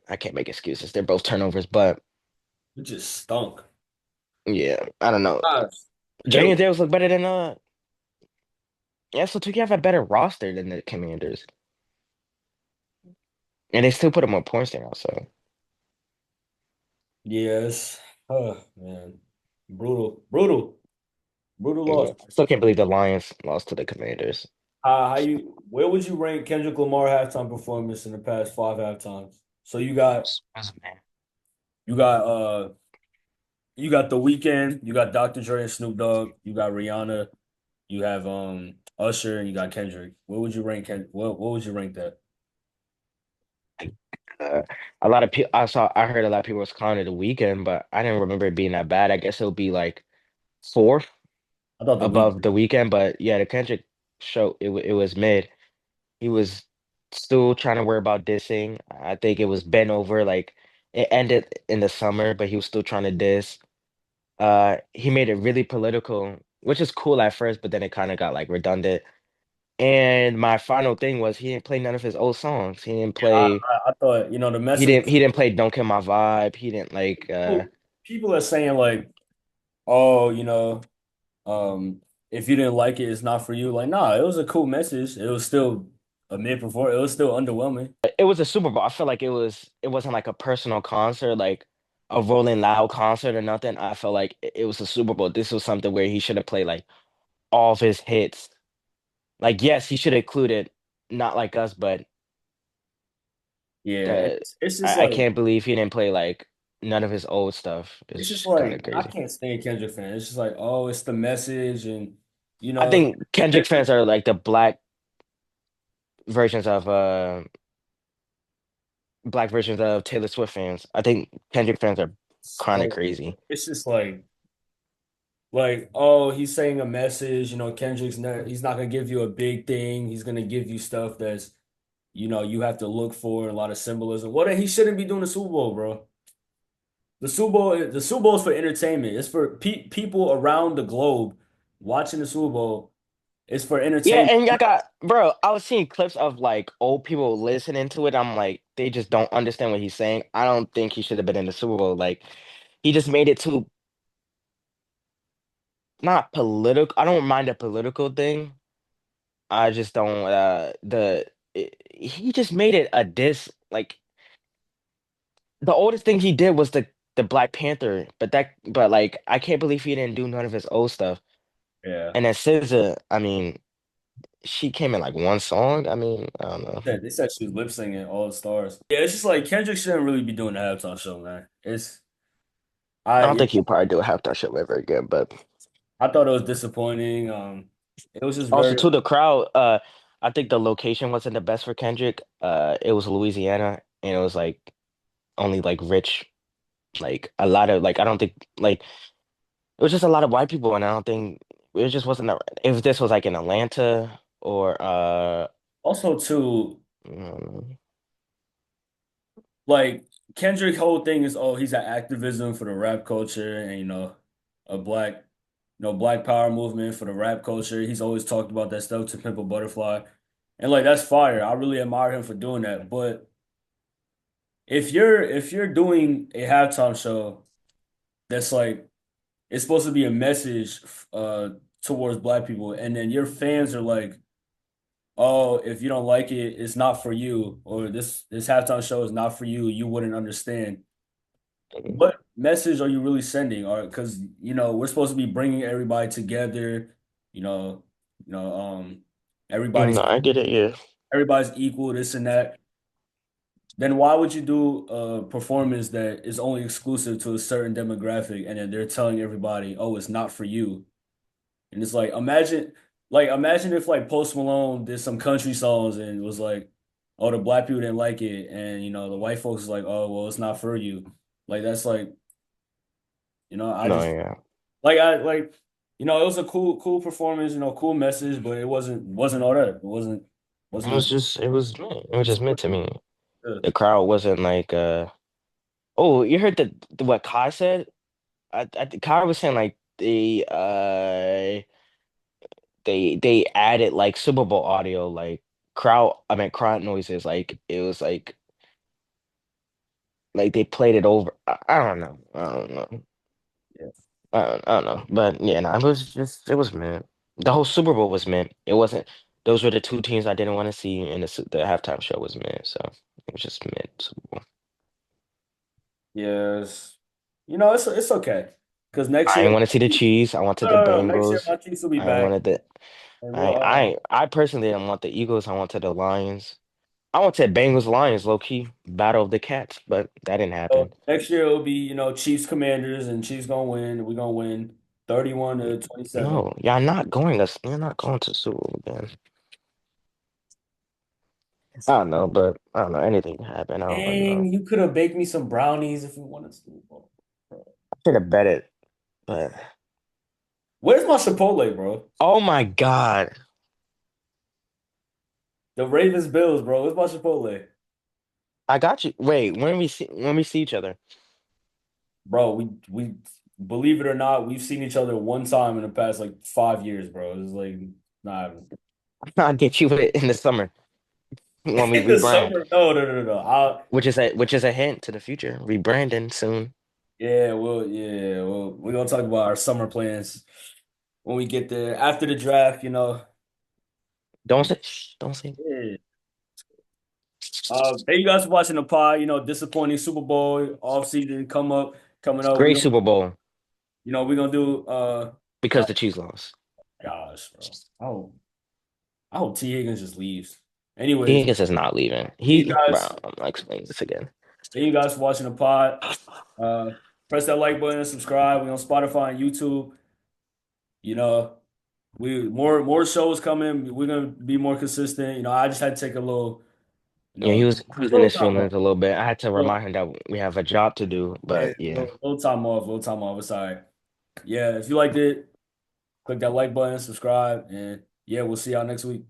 Speaker 4: I can't make excuses. They're both turnovers, but
Speaker 1: It just stunk.
Speaker 4: yeah, I don't know.
Speaker 1: Gosh,
Speaker 4: Jalen
Speaker 1: hell,
Speaker 4: Daniels look better than yeah, so Tuki have a better roster than the Commanders, and they still put up more points than us. So
Speaker 1: yes. Oh man, brutal, brutal, brutal loss.
Speaker 4: yeah, I still can't believe the Lions lost to the Commanders.
Speaker 1: How you? Where would you rank Kendrick Lamar halftime performance in the past five halftimes? So you got you got The Weeknd, you got Dr. Dre and Snoop Dogg, you got Rihanna, you have Usher, and you got Kendrick. Where would you rank what would you rank that?
Speaker 4: Uh, a lot of people, I heard a lot of people was clowning the weekend, but I didn't remember it being that bad. I guess it'll be like fourth
Speaker 1: I thought The
Speaker 4: above
Speaker 1: Weeknd.
Speaker 4: the weekend, but yeah, the Kendrick show it was mid. He was still trying to worry about dissing. I think it was bent over. Like it ended in the summer, but he was still trying to diss. He made it really political, which is cool at first, but then it kind of got like redundant. And my final thing was he didn't play none of his old songs.
Speaker 1: I thought the message was
Speaker 4: He didn't play Don't Kill My Vibe. He didn't like
Speaker 1: people are saying like, oh, if you didn't like it, it's not for you. Like, nah, it was a cool message. It was still a mid performance. It was still underwhelming.
Speaker 4: it was a Super Bowl. I feel like it wasn't like a personal concert, like a Rolling Loud concert or nothing. I felt like it was a Super Bowl. This was something where he should have played like all of his hits. Like, yes, he should have included Not Like Us, but
Speaker 1: Yeah,
Speaker 4: uh,
Speaker 1: it's just
Speaker 4: I
Speaker 1: like
Speaker 4: can't believe he didn't play like none of his old stuff.
Speaker 1: it's just
Speaker 4: It's kind of
Speaker 1: like I
Speaker 4: crazy.
Speaker 1: can't stand Kendrick fan. It's just like, oh, it's the message, and you
Speaker 4: I
Speaker 1: know,
Speaker 4: think Kendrick fans are like the versions of black versions of Taylor Swift fans. I think Kendrick fans are kind of
Speaker 1: like
Speaker 4: crazy.
Speaker 1: it's just like oh, he's saying a message. He's not gonna give you a big thing. He's gonna give you stuff that's you have to look for a lot of symbolism. What he shouldn't be doing the Super Bowl, bro. The Super Bowl is for entertainment. It's for people around the globe watching the Super Bowl. It's for
Speaker 4: Yeah,
Speaker 1: entertainment.
Speaker 4: and y'all got, bro, I was seeing clips of like old people listening to it. I'm like, they just don't understand what he's saying. I don't think he should have been in the Super Bowl. Like, he just made it too not political. I don't mind a political thing. I just don't he just made it a diss. Like the oldest thing he did was the Black Panther, but like I can't believe he didn't do none of his old stuff.
Speaker 1: Yeah.
Speaker 4: And then SZA, I mean, she came in like one song. I mean, I don't know.
Speaker 1: They said she was lip singing all the stars. Yeah, it's just like Kendrick shouldn't really be doing the halftime show, man.
Speaker 4: I
Speaker 1: I
Speaker 4: don't
Speaker 1: yeah,
Speaker 4: think he'll probably do a halftime show ever again. But
Speaker 1: I thought it was disappointing. It was just
Speaker 4: also
Speaker 1: very
Speaker 4: to the crowd, I think the location wasn't the best for Kendrick. It was Louisiana, and it was like only like rich, like a lot of like I don't think like it was just a lot of white people, and I don't think it just wasn't. If this was like in Atlanta or
Speaker 1: also too.
Speaker 4: Mm,
Speaker 1: Like Kendrick whole thing is, oh, he's at activism for the rap culture and a black black power movement for the rap culture. He's always talked about that stuff to Pimp a Butterfly. And like that's fire. I really admire him for doing that. But if you're doing a halftime show that's like it's supposed to be a message uh towards black people and then your fans are like, "Oh, if you don't like it, it's not for you," or this halftime show is not for you, you wouldn't understand. What message are you really sending? Or because we're supposed to be bringing everybody together, you know, everybody's
Speaker 4: no, I get it. Yeah.
Speaker 1: everybody's equal, this and that. Then why would you do a performance that is only exclusive to a certain demographic and then they're telling everybody, "Oh, it's not for you." And it's like imagine if like Post Malone did some country songs and it was like, "Oh, the black people didn't like it," and the white folks is like, "Oh, well, it's not for you." Like that's like, I
Speaker 4: No,
Speaker 1: just
Speaker 4: yeah.
Speaker 1: it was a cool performance, cool message, but it wasn't all that. It wasn't
Speaker 4: It was meant. It was just meant to me.
Speaker 1: good.
Speaker 4: The crowd wasn't like, oh, you heard what Kai said? Kai was saying like they added like Super Bowl audio, like crowd noises. Like it was like they played it over. I don't know. I don't know.
Speaker 1: Yeah.
Speaker 4: I don't know. But yeah, no, it was meant. The whole Super Bowl was meant. It wasn't. Those were the two teams I didn't want to see, and the halftime show was meant. So it was just meant. Super Bowl.
Speaker 1: Yes. It's okay. Because next
Speaker 4: I
Speaker 1: year,
Speaker 4: didn't want to see the Chiefs. I wanted the
Speaker 1: no, next year
Speaker 4: Bengals.
Speaker 1: my Chiefs will be
Speaker 4: I
Speaker 1: back,
Speaker 4: wanted the.
Speaker 1: and we'll
Speaker 4: I personally didn't want the Eagles. I wanted the Lions. I wanted Bengals Lions low key battle of the cats, but that didn't happen.
Speaker 1: next year it'll be Chiefs Commanders, and Chiefs gonna win. We're gonna win 31-27.
Speaker 4: No, y'all not going to. You're not going to Super Bowl again. I don't know, but I don't know. Anything can happen. I don't really know.
Speaker 1: Dang, you could have baked me some brownies if we wanted to.
Speaker 4: I should have bet it, but
Speaker 1: Where's my Chipotle, bro?
Speaker 4: oh my God.
Speaker 1: The Ravens Bills, bro. Where's my Chipotle?
Speaker 4: I got you. Wait, when we see each other,
Speaker 1: Bro, we believe it or not, we've seen each other one time in the past like 5 years, bro. It's like not
Speaker 4: I'll get you it in the summer when we
Speaker 1: in the
Speaker 4: rebrand,
Speaker 1: summer. No, no, no, no.
Speaker 4: which is a hint to the future. Rebranding soon.
Speaker 1: We're gonna talk about our summer plans when we get there after the draft.
Speaker 4: Don't say shh, don't say
Speaker 1: Yeah. Thank you guys for watching the pod. Disappointing Super Bowl off season coming up.
Speaker 4: great Super Bowl
Speaker 1: We're gonna do
Speaker 4: because the Chiefs lost.
Speaker 1: gosh, bro. I hope T Higgins just leaves.
Speaker 4: He
Speaker 1: Anyways,
Speaker 4: Higgins is not leaving.
Speaker 1: thank you
Speaker 4: Bro,
Speaker 1: guys.
Speaker 4: I'm not explaining this again.
Speaker 1: Thank you guys for watching the pod. Uh, press that like button and subscribe. We're on Spotify and YouTube. You know, we more shows coming. We're gonna be more consistent. I just had to take a little,
Speaker 4: Yeah, he was in
Speaker 1: little
Speaker 4: his
Speaker 1: time off.
Speaker 4: feelings a little bit. I had to
Speaker 1: Little,
Speaker 4: remind him that we have a job to do,
Speaker 1: yeah,
Speaker 4: but yeah.
Speaker 1: little time off. Little time off. It's all right. Yeah, if you liked it, click that like button, subscribe, and yeah, we'll see y'all next week.